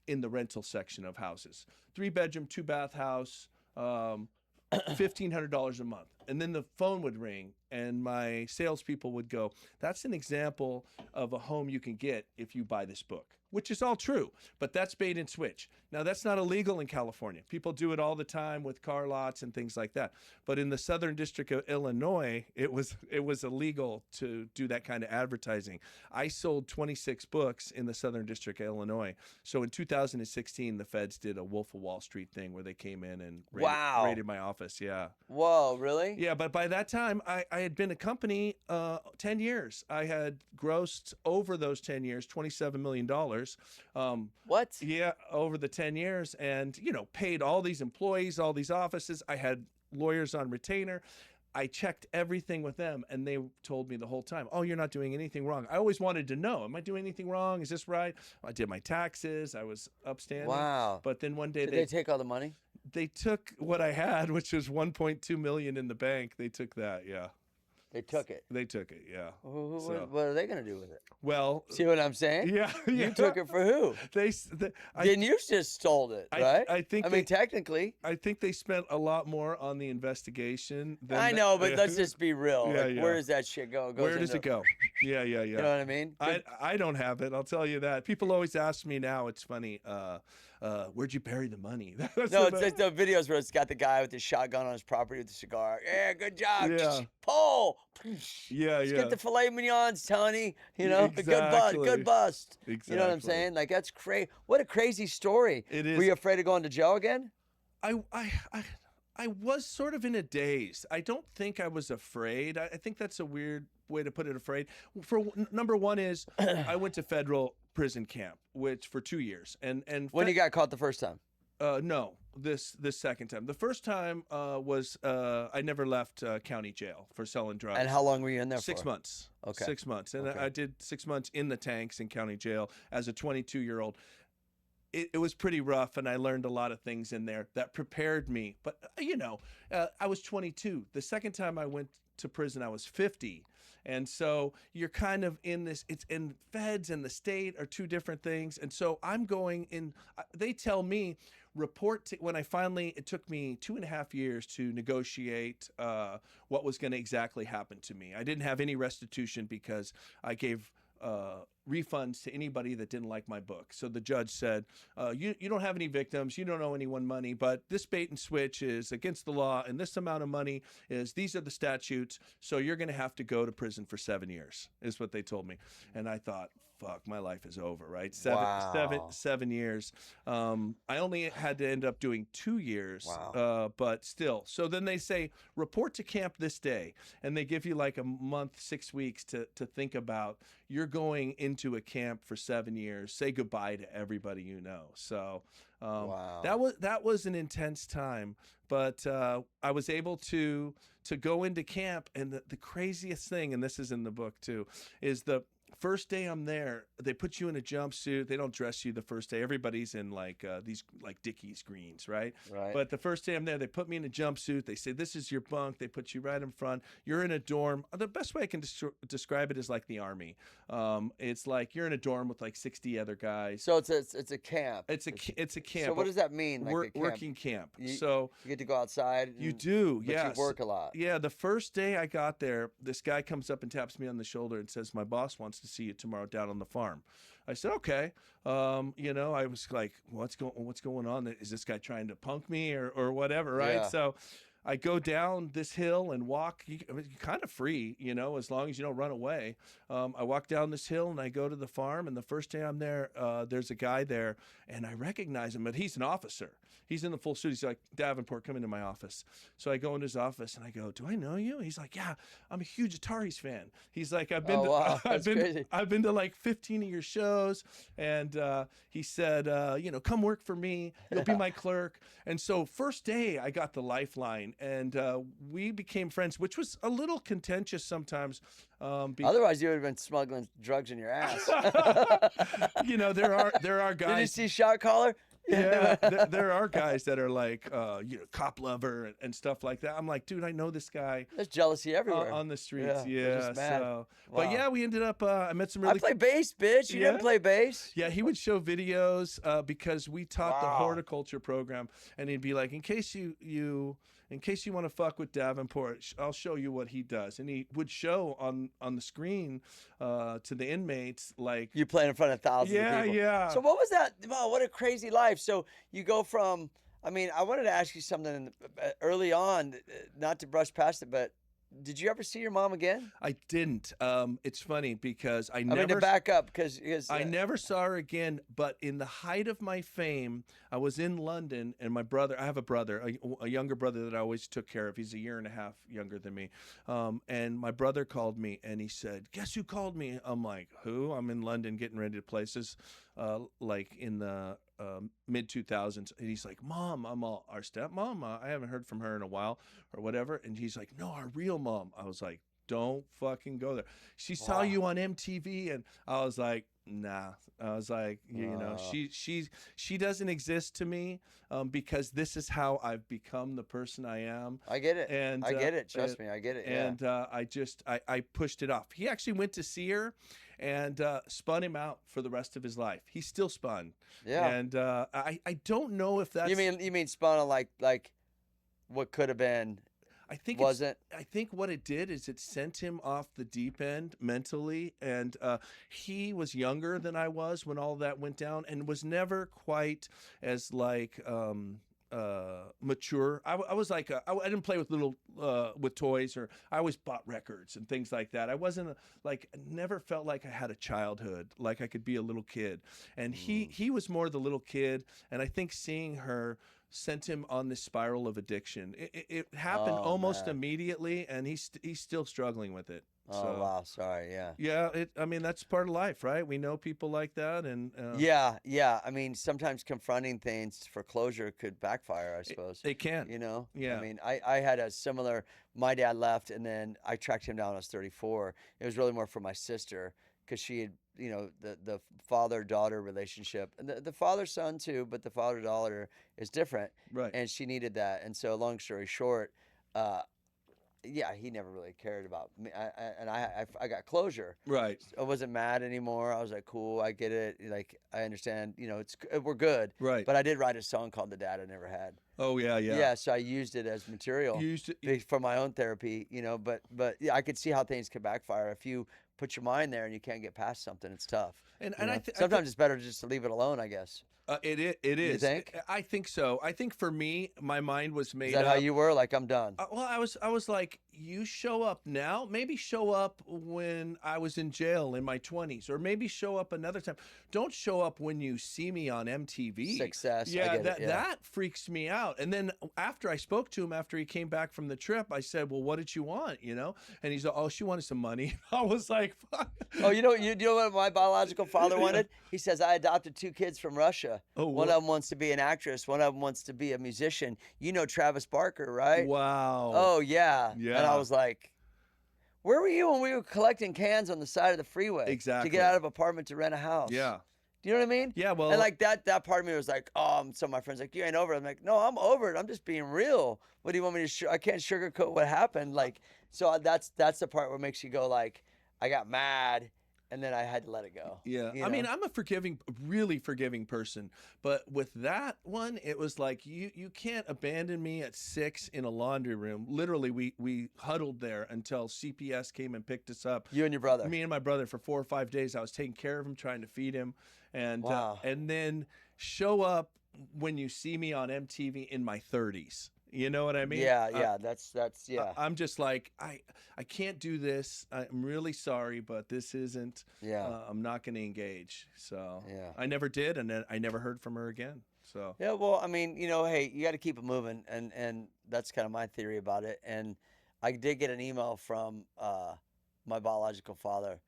in the rental section of houses, 3-bedroom, 2-bath house, $1,500 a month. And then the phone would ring, and my salespeople would go, that's an example of a home you can get if you buy this book, which is all true, but that's bait and switch. Now, that's not illegal in California. People do it all the time with car lots and things like that. But in the Southern District of Illinois, it was illegal to do that kind of advertising. I sold 26 books in the Southern District of Illinois. So in 2016, the feds did a Wolf of Wall Street thing where they came in and raided my office. Yeah. Whoa, really? Yeah, but by that time, I had been a company 10 years. I had grossed over those 10 years, $27 million. What? Yeah, over the 10 years, and, paid all these employees, all these offices. I had lawyers on retainer. I checked everything with them, and they told me the whole time, "Oh, you're not doing anything wrong." I always wanted to know, am I doing anything wrong? Is this right? I did my taxes. I was upstanding. Wow. But then one day Did they take all the money? they took what I had, which was 1.2 million in the bank. They took that. Yeah. They took it. They took it. Yeah. What are they going to do with it? Well, See what I'm saying? yeah. You took it for who? Then you just stole it, right? I mean, technically. I think they spent a lot more on the investigation. I know, but let's just be real. Yeah, like, yeah. where does that shit go? Where does it go? Yeah. You know what I mean? I don't have it. I'll tell you that. People always ask me now. It's funny. Where'd you bury the money? No, it's like the videos where it's got the guy with the shotgun on his property with the cigar. Yeah, good job. Yeah. Pull. Yeah, Let's yeah. get the filet mignons, Tony. Exactly. Good bust. Exactly. You know what I'm saying? Like, that's crazy. What a crazy story. It is. Were you afraid of going to jail again? I was sort of in a daze. I don't think I was afraid. I think that's a weird way to put it, afraid. Number one is I went to federal prison camp, which for 2 years. And When you got caught the first time? No, this second time. The first time was I never left county jail for selling drugs. And how long were you in there 6 for? months. Okay. 6 months. And Okay. I did 6 months in the tanks in county jail as a 22-year-old. It was pretty rough, and I learned a lot of things in there that prepared me. But, I was 22. The second time I went to prison, I was 50. And so you're kind of in this, it's in feds and the state are two different things. And so I'm going in, they tell me, it took me 2.5 years to negotiate what was going to exactly happen to me. I didn't have any restitution because I gave refunds to anybody that didn't like my book. So the judge said, you don't have any victims, you don't owe anyone money, but this bait and switch is against the law, and this amount of money these are the statutes, so you're going to have to go to prison for 7 years, is what they told me. And I thought, fuck, my life is over, right? Seven years. I only had to end up doing 2 years, but still. So then they say, report to camp this day. And they give you like a month, 6 weeks to think about, you're going into a camp for 7 years. Say goodbye to everybody you know. So that was an intense time. But I was able to go into camp. And the craziest thing, and this is in the book too, is the first day I'm there, they put you in a jumpsuit. They don't dress you the first day. Everybody's in like these like Dickies greens, right? Right. But the first day I'm there, they put me in a jumpsuit. They say, this is your bunk. They put you right in front. You're in a dorm. The best way I can describe it is like the Army. It's like you're in a dorm with like 60 other guys. So it's a camp. It's a camp. So what does that mean? Like working camp. You get to go outside. You do, yes. You work a lot. Yeah, the first day I got there, this guy comes up and taps me on the shoulder and says, my boss wants to see you tomorrow down on the farm. I said, okay. I was like, what's going on? Is this guy trying to punk me or whatever, right? Yeah. So I go down this hill and walk. You're kind of free, as long as you don't run away. I walk down this hill and I go to the farm. And the first day I'm there, there's a guy there, and I recognize him, but he's an officer. He's in the full suit. He's like, Davenport, come into my office. So I go into his office and I go, do I know you? He's like, yeah, I'm a huge Ataris fan. He's like, I've been to like 15 of your shows. And he said, come work for me. You'll be my clerk. And so first day I got the lifeline, and we became friends, which was a little contentious sometimes. Otherwise, you would have been smuggling drugs in your ass. There are guys. Did you see Shot Caller? Yeah, there are guys that are like, cop lover and stuff like that. I'm like, dude, I know this guy. There's jealousy everywhere on the streets. Yeah. So, wow. But yeah, we ended up. I met some really. I play bass, bitch. You didn't play bass. Yeah, he would show videos because we taught the horticulture program, and he'd be like, in case you want to fuck with Davenport, I'll show you what he does. And he would show on the screen to the inmates, like, you playing in front of thousands of people. Yeah. So what was that? Wow, what a crazy life. So you go from, I wanted to ask you something early on, not to brush past it, but did you ever see your mom again? I didn't. It's funny because I I mean, to never back up, because I never saw her again, but in the height of my fame, I was in London, and my brother, I have a brother, a younger brother that I always took care of. He's a year and a half younger than me. And my brother called me, and he said, guess who called me? I'm like, who? I'm in London getting ready to places, like in the mid-2000s. And he's like, Mom. I'm all, our stepmom? I haven't heard from her in a while or whatever. And he's like, no, our real mom. I was like, don't fucking go there. She saw you on MTV, and I was like, nah. I was like, you know, she doesn't exist to me, because this is how I've become the person I am. I get it. And I get it. Trust me, I get it. And I pushed it off. He actually went to see her, and spun him out for the rest of his life. He's still spun. Yeah. And I don't know if that's. You mean spun on like what could have been. I think wasn't. I think what it did is it sent him off the deep end mentally, and he was younger than I was when all that went down, and was never quite as like mature. I was like I didn't play with little with toys, or I always bought records and things like that. I wasn't never felt like I had a childhood, like I could be a little kid, and he was more the little kid, and I think seeing her sent him on this spiral of addiction. It happened almost immediately, and he's still struggling with it. Oh, So, wow. Sorry. Yeah. yeah. I mean, that's part of life, right? We know people like that, and Yeah. I mean, sometimes confronting things for closure could backfire, I suppose. It can. You know? Yeah. I mean, I had a similar, my dad left, and then I tracked him down when I was 34. It was really more for my sister, because she had, you know, the father-daughter relationship, and the father-son too, but the father-daughter is different. Right. And she needed that. And so long story short, yeah, he never really cared about me. I got closure. Right. I wasn't mad anymore. I was like, cool, I get it. Like, I understand, you know, we're good. Right. But I did write a song called The Dad I Never Had. Oh, yeah. Yeah, so I used it as material for my own therapy, you know, but yeah, I could see how things could backfire. If you put your mind there and you can't get past something, it's tough. And sometimes it's better just to leave it alone, I guess. It is. You think? I think so. I think for me, my mind was made Is that up. how you were? Like, I'm done. Well, I was like, you show up now, maybe show up when I was in jail in my 20s, or maybe show up another time. Don't show up when you see me on MTV. Success. Yeah, that freaks me out. And then after I spoke to him, after he came back from the trip, I said, well, what did you want? You know? And he's like, oh, she wanted some money. I was like, fuck. Oh, you know what my biological father wanted? He says, I adopted 2 kids from Russia. Oh, one of them wants to be an actress. One of them wants to be a musician. You know Travis Barker, right? Wow. Oh, yeah. Yeah. And I was like, where were you when we were collecting cans on the side of the freeway? Exactly. To get out of an apartment to rent a house. Yeah. Do you know what I mean? Yeah, well. And like that part of me was like, oh, some of my friends like, you ain't over it. I'm like, no, I'm over it. I'm just being real. What do you want me to I can't sugarcoat what happened. Like, so that's the part where it makes you go like, I got mad, and then I had to let it go. Yeah. You I mean, know? I'm a really forgiving person. But with that one, it was like, you can't abandon me at 6 in a laundry room. Literally, we huddled there until CPS came and picked us up. You and your brother. Me and my brother for 4 or 5 days. I was taking care of him, trying to feed him. And, Wow. And then show up when you see me on MTV in my 30s. You know what I mean? Yeah, that's yeah. I'm just like, I can't do this. I'm really sorry, but this isn't. Yeah. I'm not going to engage. So Yeah. I never did, and then I never heard from her again. So Yeah, well, I mean, you know, hey, you got to keep it moving, and that's kind of my theory about it. And I did get an email from my biological father,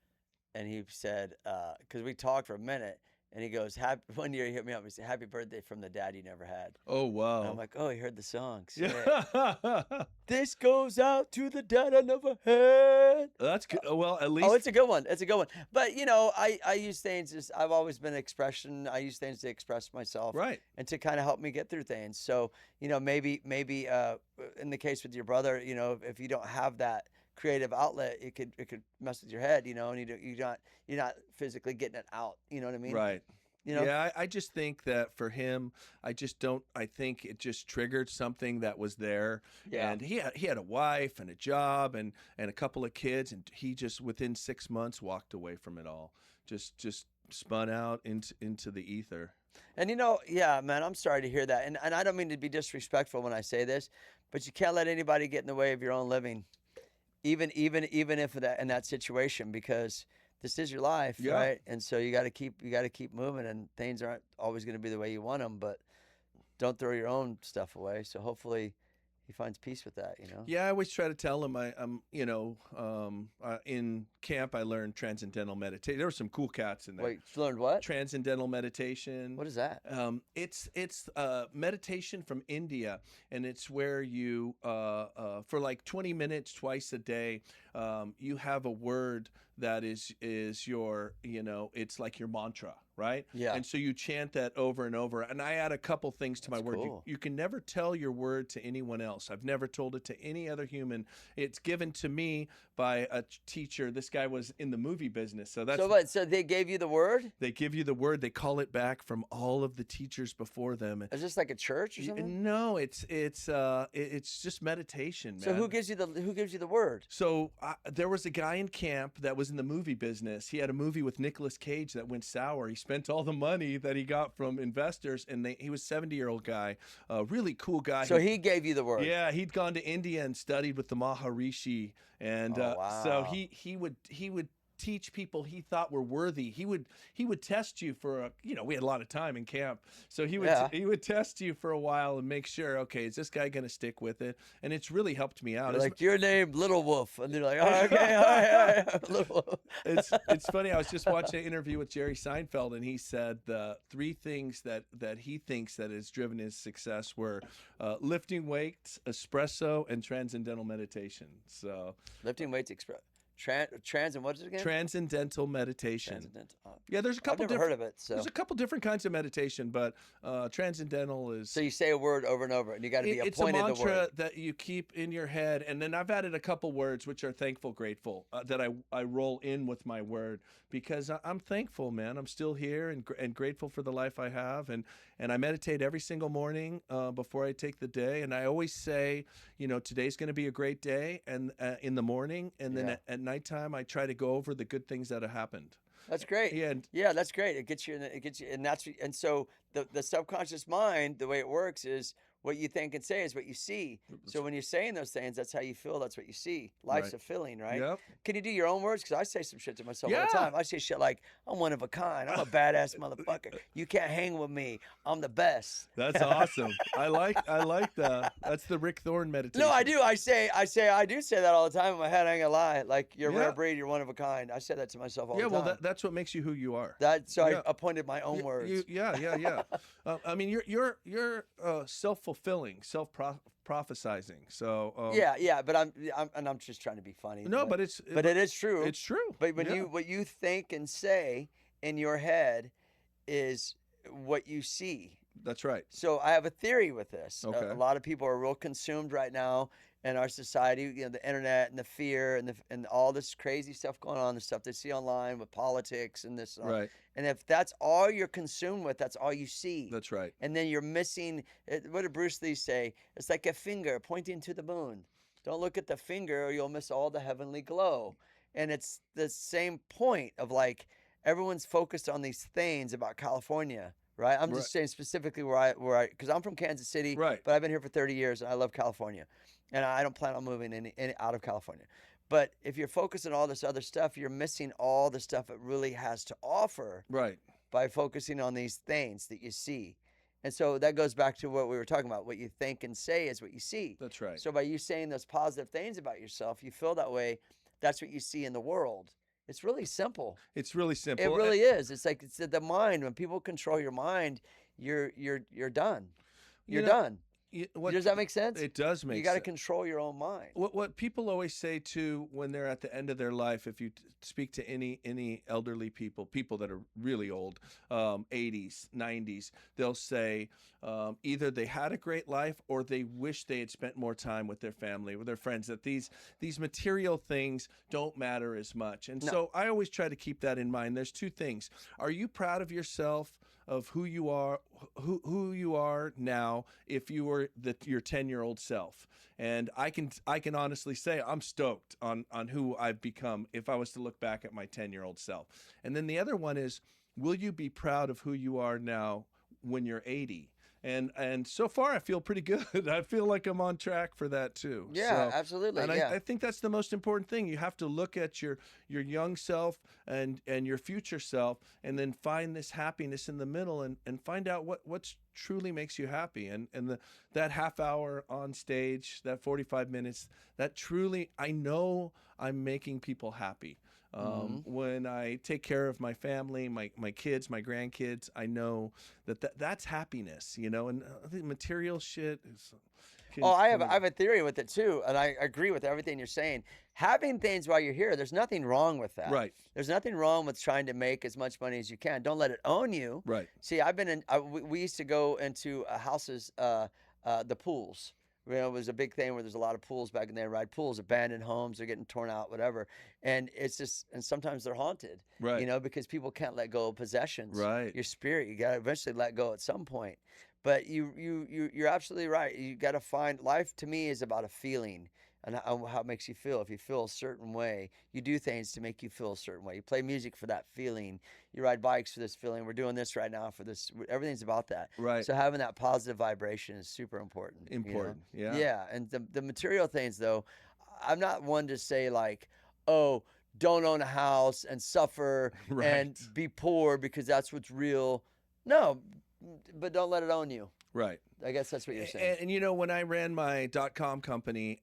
and he said, because we talked for a minute, and he goes, one year he hit me up, he said, happy birthday from the dad you never had. Oh, wow. And I'm like, oh, he heard the song. Yeah. This goes out to the dad I never had. That's good. Well, at least. Oh, it's a good one. It's a good one. But, you know, I use things, I've always been an expression. I use things to express myself. Right. And to kind of help me get through things. So, you know, maybe in the case with your brother, you know, if you don't have that creative outlet, it could mess with your head, you know, and you're not physically getting it out. You know what I mean? Right. You know? Yeah, I just think that for him, I think it just triggered something that was there. Yeah. And he had a wife and a job and a couple of kids, and he just within 6 months walked away from it all. Just spun out into the ether. And you know, yeah, man, I'm sorry to hear that. And I don't mean to be disrespectful when I say this, but you can't let anybody get in the way of your own living. even if that in that situation, because this is your life, Yeah. right? And so you got to keep moving, and things aren't always going to be the way you want them, but don't throw your own stuff away. So hopefully he finds peace with that, you know? Yeah, I always try to tell him in camp I learned transcendental meditation. There were some cool cats in there. Wait, you learned what? Transcendental meditation. What is that? It's meditation from India, and it's where you for like 20 minutes twice a day, you have a word that is your, it's like your mantra, right? Yeah. And so you chant that over and over. And I add a couple things to my word. cool. You can never tell your word to anyone else. I've never told it to any other human. It's given to me by a teacher. This guy was in the movie business. So that's So they gave you the word? They give you the word. They call it back from all of the teachers before them. Is this like a church or something? No, it's just meditation, man. So who gives you the word? So there was a guy in camp that was in the movie business. He had a movie with Nicolas Cage that went sour. He spent all the money that he got from investors, and he was a 70-year-old guy, a really cool guy. So he gave you the word. Yeah, he'd gone to India and studied with the Maharishi, and wow. so he would teach people he thought were worthy. He would test you for we had a lot of time in camp, so he would test you for a while and make sure, okay, is this guy going to stick with it? And it's really helped me out. You're like, your name, Little Wolf, and they're like, oh, okay, all right, Little Wolf. It's funny. I was just watching an interview with Jerry Seinfeld, and he said the three things that he thinks that has driven his success were lifting weights, espresso, and transcendental meditation. So lifting weights, trans and what is it again? Transcendental meditation. Transcendental. Yeah, there's a couple. I've never heard of it. So there's a couple different kinds of meditation, but transcendental is. So you say a word over and over, and you got to be It's appointed a the mantra word. that you keep in your head, and then I've added a couple words which are thankful, grateful, that I roll in with my word, because I'm thankful, man. I'm still here and grateful for the life I have, and I meditate every single morning before I take the day, and I always say, today's going to be a great day, and in the morning, and then at nighttime I try to go over the good things that have happened. That's great. Yeah, that's great. It gets you, and so the subconscious mind, the way it works is what you think and say is what you see. So when you're saying those things, that's how you feel. That's what you see. Life's a feeling, right? Yep. Can you do your own words? Because I say some shit to myself all the time. I say shit like, I'm one of a kind. I'm a badass motherfucker. You can't hang with me. I'm the best. That's awesome. I like that. That's the Rick Thorne meditation. No, I do. I do say that all the time in my head. I ain't gonna lie. Like, you're a rare breed. You're one of a kind. I say that to myself all the time. Yeah, well, that's what makes you who you are. I appointed my own words. Yeah. I mean, you're self-fulfilling, self-prophesizing. So yeah, but I'm just trying to be funny. No, but it is true. It's true. But what you think and say in your head is what you see. That's right. So I have a theory with this. Okay. A lot of people are real consumed right now in our society, the internet and the fear and all this crazy stuff going on, the stuff they see online with politics and this. Right. And if that's all you're consumed with, that's all you see. That's right. And then you're missing, what did Bruce Lee say? It's like a finger pointing to the moon. Don't look at the finger or you'll miss all the heavenly glow. And it's the same point of like, everyone's focused on these things about California. Right, I'm just saying specifically where I, because I'm from Kansas City, right? But I've been here for 30 years and I love California, and I don't plan on moving any out of California. But if you're focused on all this other stuff, you're missing all the stuff it really has to offer, right? By focusing on these things that you see, and so that goes back to what we were talking about. What you think and say is what you see. That's right. So by you saying those positive things about yourself, you feel that way. That's what you see in the world. It's really simple. It's really simple. It really is. It's like it's the mind. When people control your mind, you're done. You're done. Does that make sense? It does make sense. You got to control your own mind. What people always say too when they're at the end of their life, if you speak to any elderly people that are really old, 80s, 90s, they'll say either they had a great life or they wish they had spent more time with their family, with their friends, that these material things don't matter as much. And so I always try to keep that in mind. There's two things. Are you proud of yourself, of who you are now, if you were your 10-year-old self? And I can honestly say I'm stoked on who I've become if I was to look back at my 10-year-old self. And then the other one is, will you be proud of who you are now when you're 80? And so far I feel pretty good. I feel like I'm on track for that too. Yeah, So, absolutely. and Yeah. I think that's the most important thing. You have to look at your young self and your future self, and then find this happiness in the middle, and find out what's truly makes you happy. And that half hour on stage, that 45 minutes, that truly, I know I'm making people happy. When I take care of my family, my kids, my grandkids, I know that's happiness, you know. And the material shit is. Oh, I have a theory with it too, and I agree with everything you're saying. Having things while you're here, there's nothing wrong with that. Right. There's nothing wrong with trying to make as much money as you can. Don't let it own you. Right. See, I've been in. We used to go into houses, the pools. You know, it was a big thing where there's a lot of pools back in there. Ride pools, abandoned homes, they're getting torn out, whatever. And it's just, and sometimes they're haunted. Right. You know, because people can't let go of possessions. Right. Your spirit, you got to eventually let go at some point. But you're absolutely right. You got to find, life to me is about a feeling and how it makes you feel. If you feel a certain way, you do things to make you feel a certain way. You play music for that feeling. You ride bikes for this feeling. We're doing this right now for this. Everything's about that. Right. So having that positive vibration is super important. Important. You know? Yeah. Yeah. And the material things, though, I'm not one to say like, oh, don't own a house and suffer Right. and be poor because that's what's real. No, but don't let it own you. Right. I guess that's what you're saying. And you know, when I ran my .com company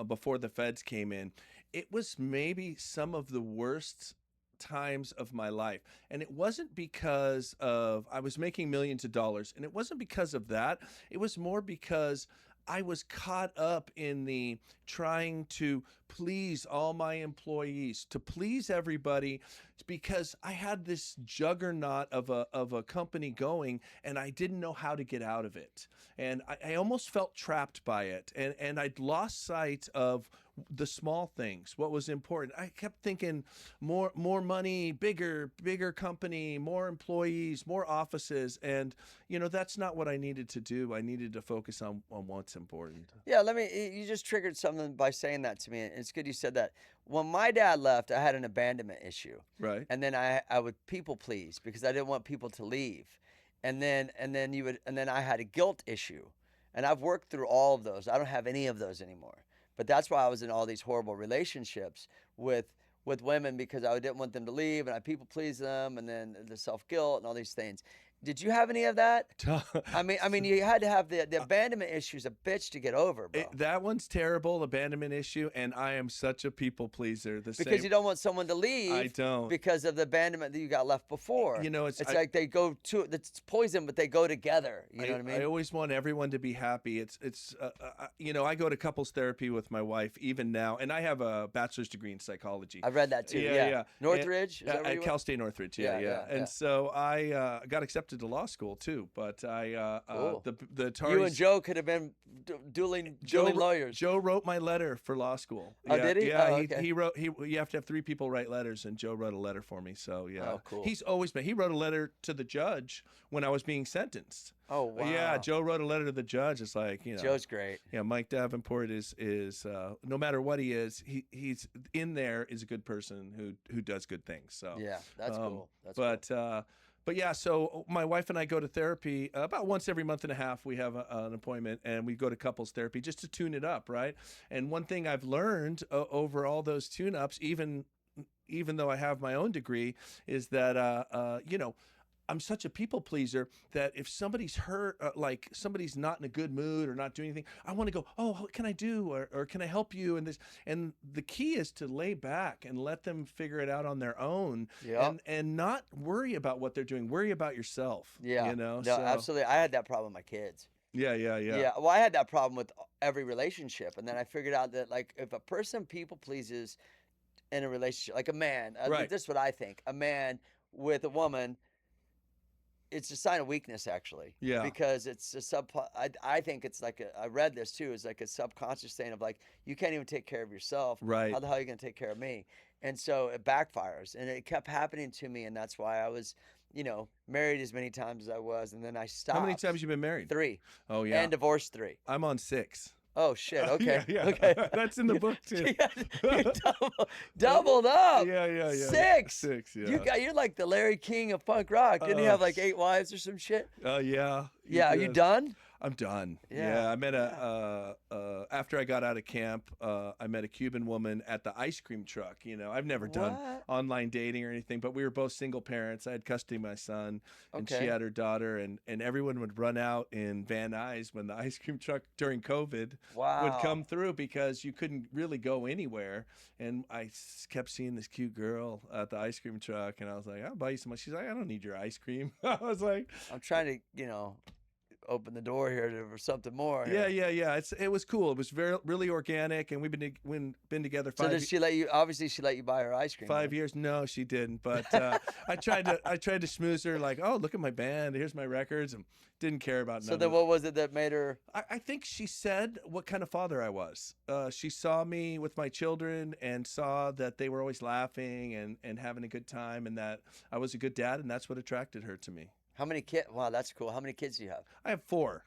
before the feds came in, it was maybe some of the worst times of my life. And it wasn't because of I was making millions of dollars, and it wasn't because of that. It was more because I was caught up in the trying to please all my employees, to please everybody, because I had this juggernaut of a company going, and I didn't know how to get out of it. And I almost felt trapped by it. And I'd lost sight of the small things, what was important. I kept thinking more money, bigger company, more employees, more offices. And, you know, that's not what I needed to do. I needed to focus on what's important. Yeah, you just triggered something by saying that to me. It's good you said that. When my dad left, I had an abandonment issue. Right. And then I would people please because I didn't want people to leave. And then I had a guilt issue. And I've worked through all of those. I don't have any of those anymore. But that's why I was in all these horrible relationships with women, because I didn't want them to leave, and I people please them, and then the self-guilt and all these things. Did you have any of that? I mean, you had to have the abandonment issue's a bitch to get over, bro. That one's terrible, abandonment issue, and I am such a people pleaser. Because you don't want someone to leave. I don't. Because of the abandonment that you got left before. You know, it's like they go to it's poison, but they go together. You know what I mean? I always want everyone to be happy. It's you know, I go to couples therapy with my wife even now, and I have a bachelor's degree in psychology. I've read that too. Yeah. Northridge. At Cal State Northridge. Yeah. And so I got accepted to law school too, but Cool. the Ataris, You and Joe could have been dueling lawyers. Joe wrote my letter for law school. Oh, did he? Yeah, Oh, okay. he wrote. You have to have 3 people write letters, and Joe wrote a letter for me. So yeah, Oh, cool. He's always been. He wrote a letter to the judge when I was being sentenced. Oh, wow. Yeah, Joe wrote a letter to the judge. It's like, you know, Joe's great. Yeah, Mike Davenport is no matter what he is, he's in there is a good person who does good things. So Yeah, that's cool. That's cool. But yeah, so my wife and I go to therapy about once every month and a half. We have an appointment, and we go to couples therapy just to tune it up, right? And one thing I've learned over all those tune-ups, even though I have my own degree, is that you know, I'm such a people pleaser that if somebody's hurt, like somebody's not in a good mood or not doing anything, I want to go, oh, what can I do? Or can I help you? And the key is to lay back and let them figure it out on their own. Yep. And not worry about what they're doing. Worry about yourself. Yeah. You know? No, absolutely. I had that problem with my kids. Yeah. Yeah. Well, I had that problem with every relationship. And then I figured out that, like, if a person people pleases in a relationship, like a man, Right. this is what I think, a man with a woman, it's a sign of weakness, actually. Yeah. Because it's a I think it's like I read this too. It's like a subconscious thing of like, you can't even take care of yourself. Right. How the hell are you going to take care of me? And so it backfires, and it kept happening to me, and that's why I was, you know, married as many times as I was, and then I stopped. How many times have you been married? 3. Oh yeah. And divorced 3. I'm on 6. Oh shit. Okay. Yeah, yeah. Okay. That's in the book too. You doubled up. Yeah. Six. Yeah. You're like the Larry King of punk rock. Didn't he have like 8 wives or some shit? Yeah. Yeah. Are you done? I'm done. Yeah. I met after I got out of camp, I met a Cuban woman at the ice cream truck. I've never done online dating or anything, but we were both single parents. I had custody of my son, and she had her daughter, and everyone would run out in Van Nuys when the ice cream truck during COVID would come through because you couldn't really go anywhere. And I kept seeing this cute girl at the ice cream truck, and I was like, I'll buy you some. She's like, I don't need your ice cream. I was like, I'm trying to, open the door here for something more. Yeah. It was cool. It was really organic, and we've been together 5 years. So did she let you? Obviously, she let you buy her ice cream. 5 years? No, she didn't. But I tried to schmooze her, like, oh, look at my band. Here's my records, and didn't care about. So then, what was it that made her? I think she said what kind of father I was. She saw me with my children and saw that they were always laughing and having a good time, and that I was a good dad, and that's what attracted her to me. How many kids? Wow, that's cool. How many kids do you have? I have 4.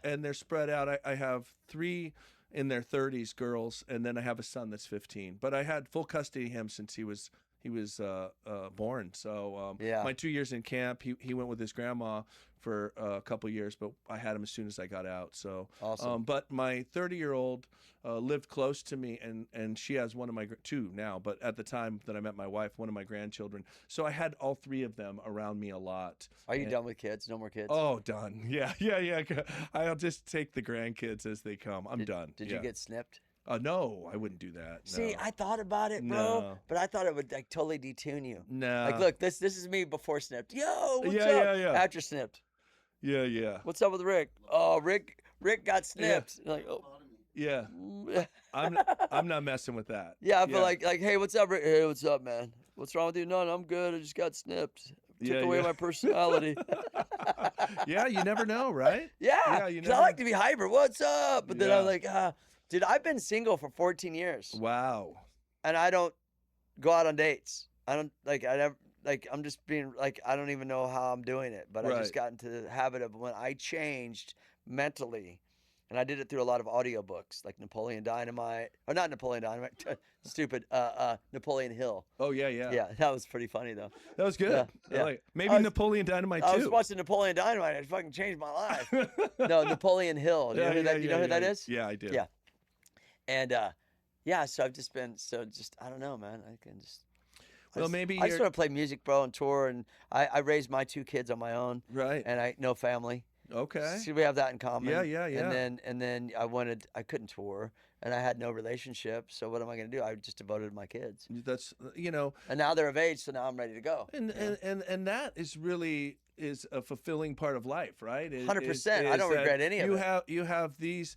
And they're spread out. I have 3 in their 30s, girls, and then I have a son that's 15. But I had full custody of him since he was born. So my 2 years in camp, he went with his grandma for a couple years, but I had him as soon as I got out. So awesome. But my 30-year-old lived close to me, and she has one of my 2 now, but at the time that I met my wife, one of my grandchildren. So I had all 3 of them around me a lot. Are you done with kids? No more kids? Oh, done. Yeah. I'll just take the grandkids as they come. I'm done. Did you get snipped? No, I wouldn't do that. No. See, I thought about it, bro, No. but I thought it would like totally detune you. No. Like, look, this is me before snipped. Yo, what's up? Yeah. After snipped. Yeah. What's up with Rick? Oh, Rick got snipped. Yeah. Like, oh. Yeah. I'm not messing with that. Yeah, I feel like, hey, what's up, Rick? Hey, what's up, man? What's wrong with you? No, I'm good. I just got snipped. Took away my personality. Yeah, you never know, right? Yeah, because I like to be hyper. What's up? But then I'm like, dude, I've been single for 14 years. Wow. And I don't go out on dates. I don't I'm just being like, I don't even know how I'm doing it, but I just got into the habit of when I changed mentally, and I did it through a lot of audiobooks, like Napoleon Dynamite, or not Napoleon Dynamite, stupid, Napoleon Hill. Oh, yeah. Yeah, that was pretty funny, though. That was good. Yeah. Maybe Napoleon Dynamite, too. I was watching Napoleon Dynamite, and it fucking changed my life. No, Napoleon Hill. Do you know who that is? Yeah, I do. Yeah. And, so I've just been, I don't know, man. I can just... Well, maybe I just want to play music, bro, and tour, and I raised my 2 kids on my own. Right. And no family. Okay. So we have that in common. Yeah. And then I couldn't tour, and I had no relationship. So what am I going to do? I just devoted to my kids. That's And now they're of age, so now I'm ready to go. And that is really a fulfilling part of life, right? 100%. I don't regret any of it. You have these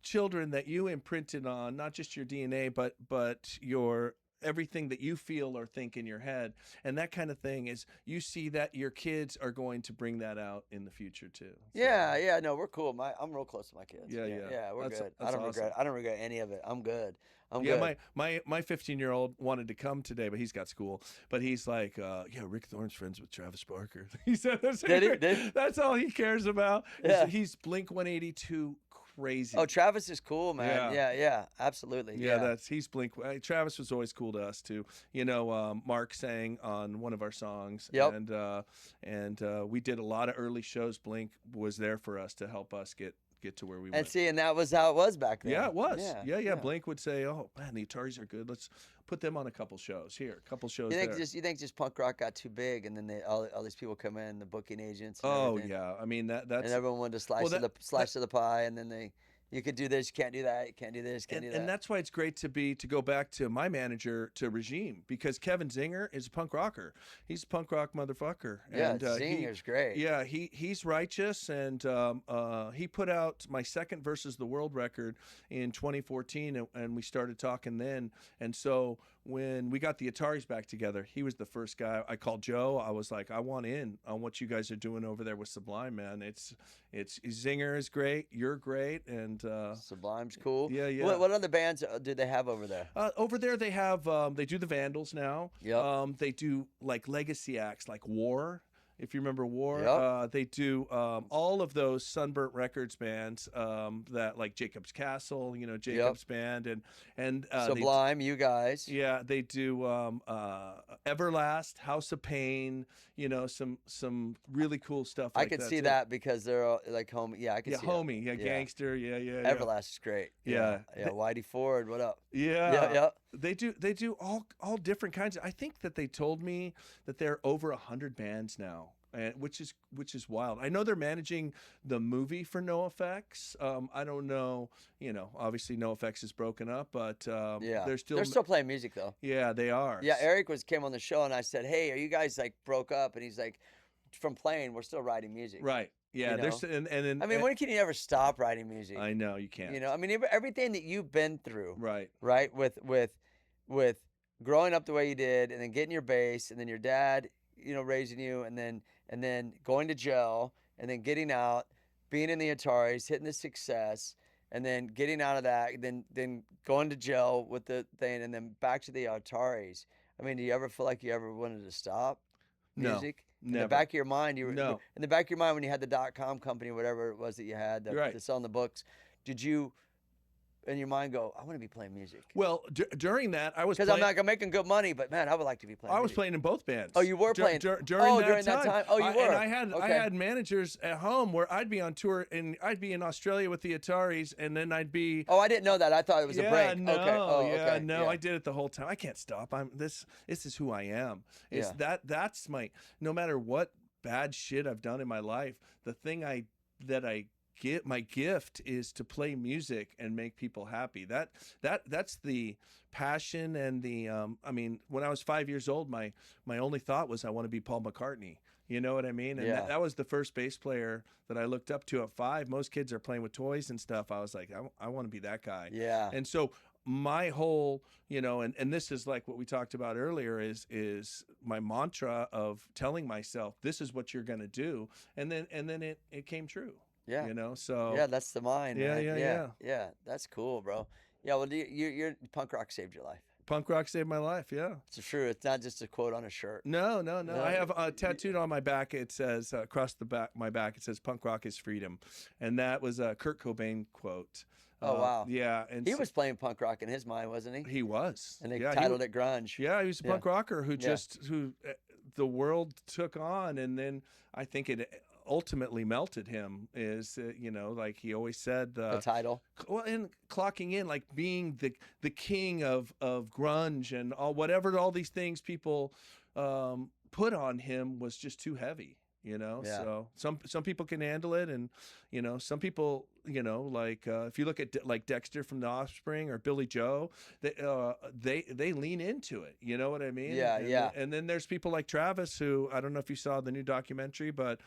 children that you imprinted on, not just your DNA, but your everything that you feel or think in your head, and that kind of thing is, you see that your kids are going to bring that out in the future too. So. Yeah. No, we're cool. I'm real close to my kids. Yeah. We're good. That's awesome. I don't regret any of it. I'm good. Good. My 15-year-old wanted to come today, but he's got school. But he's like, Rick Thorne's friends with Travis Barker. He said that's all he cares about. Yeah. He's Blink 182 crazy. Oh, Travis is cool, man. Yeah, absolutely. Yeah, he's Blink. Travis was always cool to us too. Mark sang on one of our songs. Yep. And we did a lot of early shows. Blink was there for us to help us get to where we went. And that was how it was back then. Yeah, it was. Yeah. Blink would say, "Oh man, the Ataris are good. Let's put them on a couple shows here, a couple shows there." You think just punk rock got too big, and then all these people come in, the booking agents. And everything. Yeah. I mean that's. And everyone wanted to slice of the pie, and then you could do this, you can't do that, you can't do this, can't do that. And that's why it's great to go back to my manager, to Regime, because Kevin Zinger is a punk rocker. He's a punk rock motherfucker. Yeah, and, Zinger's great. Yeah, he's righteous, and he put out my second Versus the World record in 2014, and we started talking then. And so when we got the Ataris back together, he was the first guy. I called Joe. I was like, I want in on what you guys are doing over there with Sublime, man. It's Zinger is great. You're great, and Sublime's cool. Yeah. What other bands do they have over there? Over there they have they do the Vandals now. Yep. They do like legacy acts like War. if you remember War. Yep. They do all of those Sunburnt Records bands that like Jacob's Castle, Jacob's Band, and Sublime, you guys. yeah, they do Everlast, House of Pain, some really cool stuff like I could that see too. that because they're like homie. Yeah, I could Yeah, see Homie, that. yeah, Gangster, yeah. Everlast is great. Yeah. Yeah. Whitey Ford, what up? Yeah. Yeah. They do all different kinds. I think that they told me that they're over 100 bands now, and which is wild. I know they're managing the movie for NoFX. I don't know. Obviously NoFX is broken up, but they're still playing music though. Yeah, they are. Yeah, Eric came on the show and I said, "Hey, are you guys like broke up?" And he's like, "From playing, we're still writing music." Right. Yeah. There's and I mean, when can you ever stop writing music? I know you can't. I mean, everything that you've been through. Right. With growing up the way you did, and then getting your bass, and then your dad, raising you, and then going to jail, and then getting out, being in the Ataris, hitting the success, and then getting out of that, then going to jail with the thing, and then back to the Ataris. I mean, do you ever feel like you ever wanted to stop music? No, in never. the back of your mind, in No. the back of your mind when you had the .com company, whatever it was that you had, to sell the books, did you in your mind go, I want to be playing music? Well, during that, I was because I'm making good money, but man, I would like to be playing. I was playing in both bands. Oh, you were playing during that time. Oh, you were. And I had managers at home where I'd be on tour and I'd be in Australia with the Ataris, and then I'd be. Oh, I didn't know that. I thought it was a break. No, okay. Oh, yeah, okay. no, I did it the whole time. I can't stop. This is who I am. That's my. No matter what bad shit I've done in my life, the thing my gift is to play music and make people happy. That's the passion and the I mean, when I was 5 years old, my only thought was I want to be Paul McCartney. You know what I mean? And that was the first bass player that I looked up to at 5. Most kids are playing with toys and stuff. I was like, I want to be that guy. Yeah. And so my whole, and this is like what we talked about earlier is my mantra of telling myself, this is what you're going to do. And then it came true. Yeah. So. Yeah, that's the mind. Yeah, right? Yeah. That's cool, bro. Yeah, well, your punk rock saved your life. Punk rock saved my life, yeah. It's true. It's not just a quote on a shirt. No. I have tattooed on my back. It says, across my back, it says, punk rock is freedom. And that was a Kurt Cobain quote. Oh, wow. Yeah. And he was playing punk rock in his mind, wasn't he? He was. And they titled it grunge. Yeah, he was a punk rocker who the world took on, and then I think it ultimately melted him. Like he always said, the title. Well, and clocking in, like being the king of grunge and all these things people put on him was just too heavy. So some people can handle it, and some people, like if you look at like Dexter from The Offspring or Billy Joe, they lean into it. You know what I mean? Yeah. And then there's people like Travis, who I don't know if you saw the new documentary, but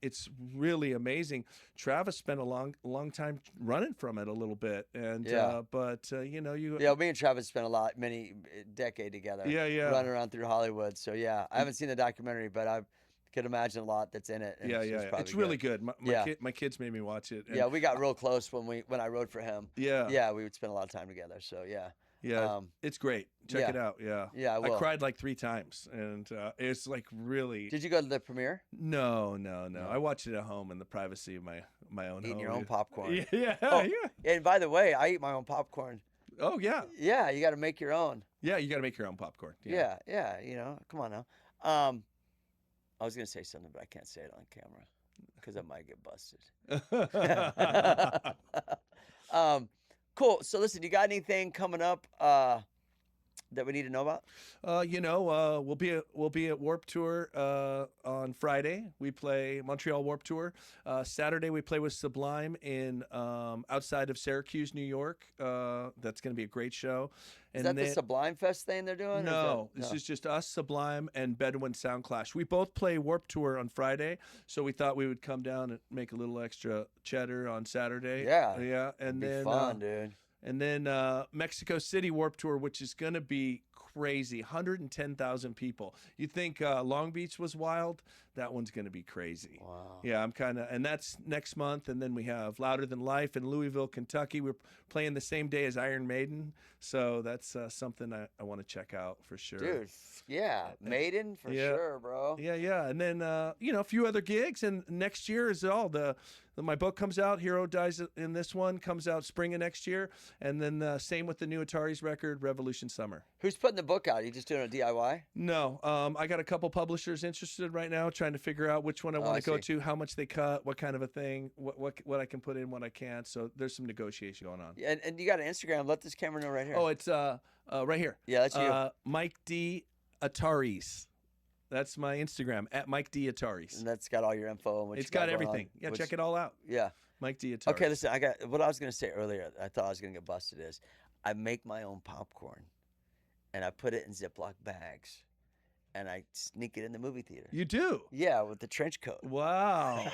it's really amazing. Travis spent a long time running from it a little bit, and me and Travis spent many decade together. Yeah. Running around through Hollywood. So yeah, I haven't seen the documentary, but I could imagine a lot that's in it. Yeah. It's really good. My kids made me watch it. And we got real close when I rode for him. Yeah. We would spend a lot of time together. So yeah. Yeah, it's great. Check it out. Yeah. Yeah, I cried like 3 times, and it's like really. Did you go to the premiere? No. I watched it at home in the privacy of my own home. Eating your own popcorn. Yeah. And by the way, I eat my own popcorn. Oh yeah. Yeah, you got to make your own. Yeah, you got to make your own popcorn. Yeah. Come on now. I was gonna say something, but I can't say it on camera because I might get busted. Cool. So listen, you got anything coming up that we need to know about? We'll be at Warped Tour on Friday. We play Montreal Warped Tour. Saturday we play with Sublime in outside of Syracuse, New York. That's going to be a great show. Is that the Sublime Fest thing they're doing? No, this is just us, Sublime, and Bedouin Sound Clash. We both play Warped Tour on Friday, so we thought we would come down and make a little extra cheddar on Saturday. Yeah, and then fun, dude. And then Mexico City Warped Tour, which is going to be crazy. 110,000 people. You think Long Beach was wild? That one's going to be crazy. Wow. Yeah, I'm kind of, and that's next month. And then we have Louder Than Life in Louisville, Kentucky. We're playing the same day as Iron Maiden. So that's something I want to check out for sure. Dude, yeah. Maiden for sure, bro. Yeah, yeah. And then, a few other gigs. And next year is my book comes out. Hero Dies in this one comes out spring of next year. And then same with the new Ataris record, Revolution Summer. Who's putting the book out? Are you just doing a DIY? No, I got a couple publishers interested right now, trying to figure out which one I want to go to, how much they cut, what kind of a thing, what I can put in, what I can't. So there's some negotiation going on. Yeah, and you got an Instagram. Let this camera know right here. Oh, it's right here. Yeah, that's you. Mike D. Ataris. That's my Instagram, at Mike D. Ataris. And that's got all your info. And what It's you got everything. Yeah, check it all out. Yeah. Mike D. Ataris. Okay, listen, what I was going to say earlier, I thought I was going to get busted is, I make my own popcorn, and I put it in Ziploc bags, and I sneak it in the movie theater. You do? Yeah, with the trench coat. Wow.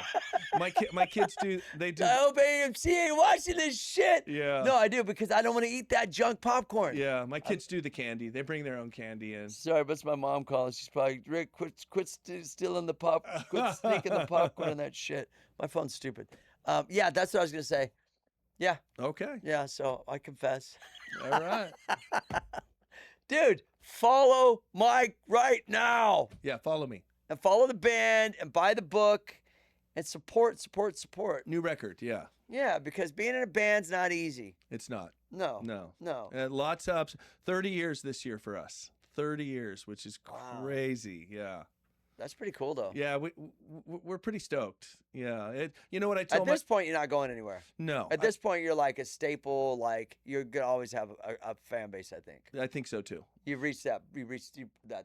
my kids do. They do. I hope AMC ain't watching this shit. Yeah. No, I do, because I don't want to eat that junk popcorn. Yeah, my kids do the candy. They bring their own candy in. Sorry, but it's my mom calling. She's probably, Rick, quit stealing the pop, quit sneaking the popcorn and that shit. My phone's stupid. Yeah, that's what I was going to say. Yeah. Okay. Yeah, so I confess. All right. Dude, follow Mike right now. Yeah, follow me. And follow the band and buy the book and support. New record, yeah. Yeah, because being in a band's not easy. It's not. No. No. Lots of ups. 30 years this year for us. 30 years, which is crazy. Yeah. That's pretty cool, though. Yeah, we're pretty stoked. Yeah. You know what I told At this point, you're not going anywhere. No. At this point, you're like a staple. Like, you're going to always have a fan base, I think. I think so, too. You've reached that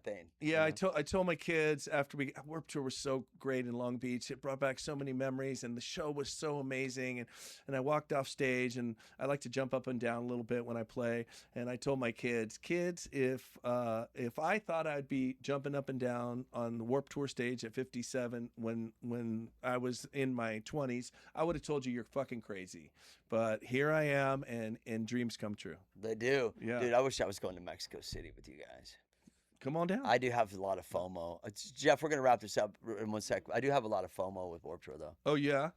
thing. Yeah, you know? I told my kids after Warped Tour was so great in Long Beach. It brought back so many memories, and the show was so amazing. And I walked off stage, and I like to jump up and down a little bit when I play. And I told my kids, if I thought I'd be jumping up and down on the Warped Tour stage at 57 when I was in my 20s, I would have told you you're fucking crazy. But here I am, and dreams come true. They do. Yeah. Dude, I wish I was going to Mexico City with you guys. Come on down. I do have a lot of FOMO. Jeff, we're going to wrap this up in 1 sec. I do have a lot of FOMO with Warped Tour, though. Oh, yeah?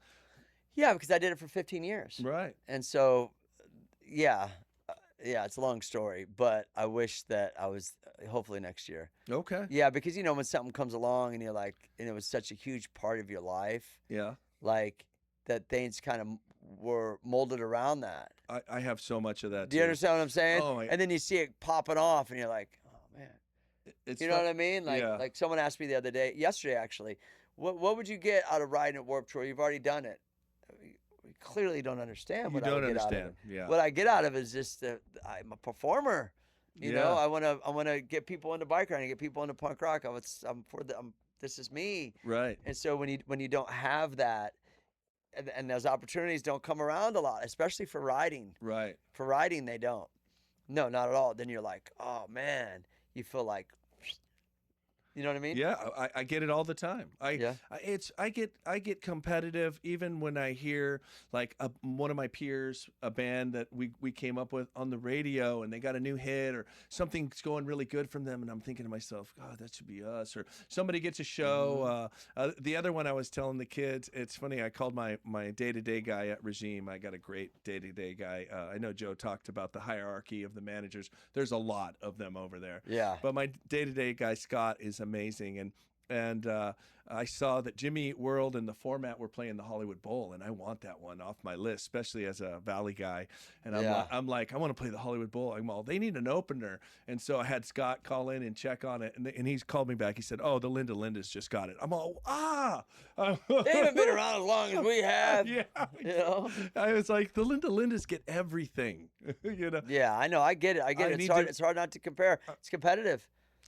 Yeah, because I did it for 15 years. Right. And so, yeah, it's a long story, but I wish that I was, hopefully next year. Okay. Yeah, because, when something comes along and you're like, and it was such a huge part of your life. Yeah. Like, that things kind of were molded around that. I have so much of that. Do you understand what I'm saying? Oh, and then you see it popping off, and you're like, oh man. It's you know what I mean? Like someone asked me the other day, yesterday actually, what would you get out of riding at Warped Tour? You've already done it. We clearly don't understand what I would get out of it. Yeah. What I get out of it is just that I'm a performer. You know, I wanna get people into bike riding, get people into punk rock. This is me. Right. And so when you don't have that, and those opportunities don't come around a lot, especially for riding. Right. For riding, they don't. No, not at all. Then you're like, oh man, you feel like, you know what I mean? Yeah, I get it all the time. I get competitive even when I hear like one of my peers, a band that we came up with on the radio, and they got a new hit or something's going really good from them, and I'm thinking to myself, God, that should be us. Or somebody gets a show. The other one I was telling the kids, it's funny. I called my day-to-day guy at Regime. I got a great day-to-day guy. I know Joe talked about the hierarchy of the managers. There's a lot of them over there. Yeah. But my day-to-day guy Scott is amazing, and I saw that Jimmy Eat World and the format were playing the Hollywood Bowl, and I want that one off my list, especially as a Valley guy. And I'm like, I want to play the Hollywood Bowl. I'm all, they need an opener, and so I had Scott call in and check on it, and he's called me back. He said, oh, the Linda's just got it. I'm all, They haven't been around as long as we have. Yeah. You know? I was like, the Linda's get everything. You know? Yeah, I know. I get it. It's hard not to compare. It's competitive.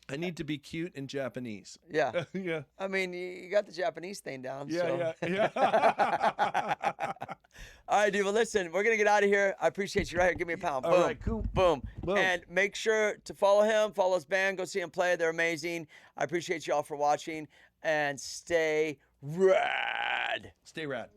I need to be cute in Japanese. Yeah. Yeah. I mean, you got the Japanese thing down. Yeah, so. yeah. All right, dude. Well, listen, we're going to get out of here. I appreciate you right here. Give me a pound. Boom. All right, cool. Boom. Boom. And make sure to follow him, follow his band, go see him play. They're amazing. I appreciate you all for watching, and stay rad. Stay rad.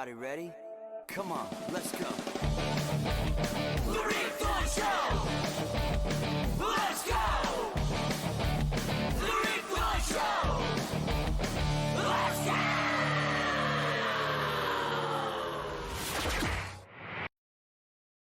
Everybody ready? Come on, let's go.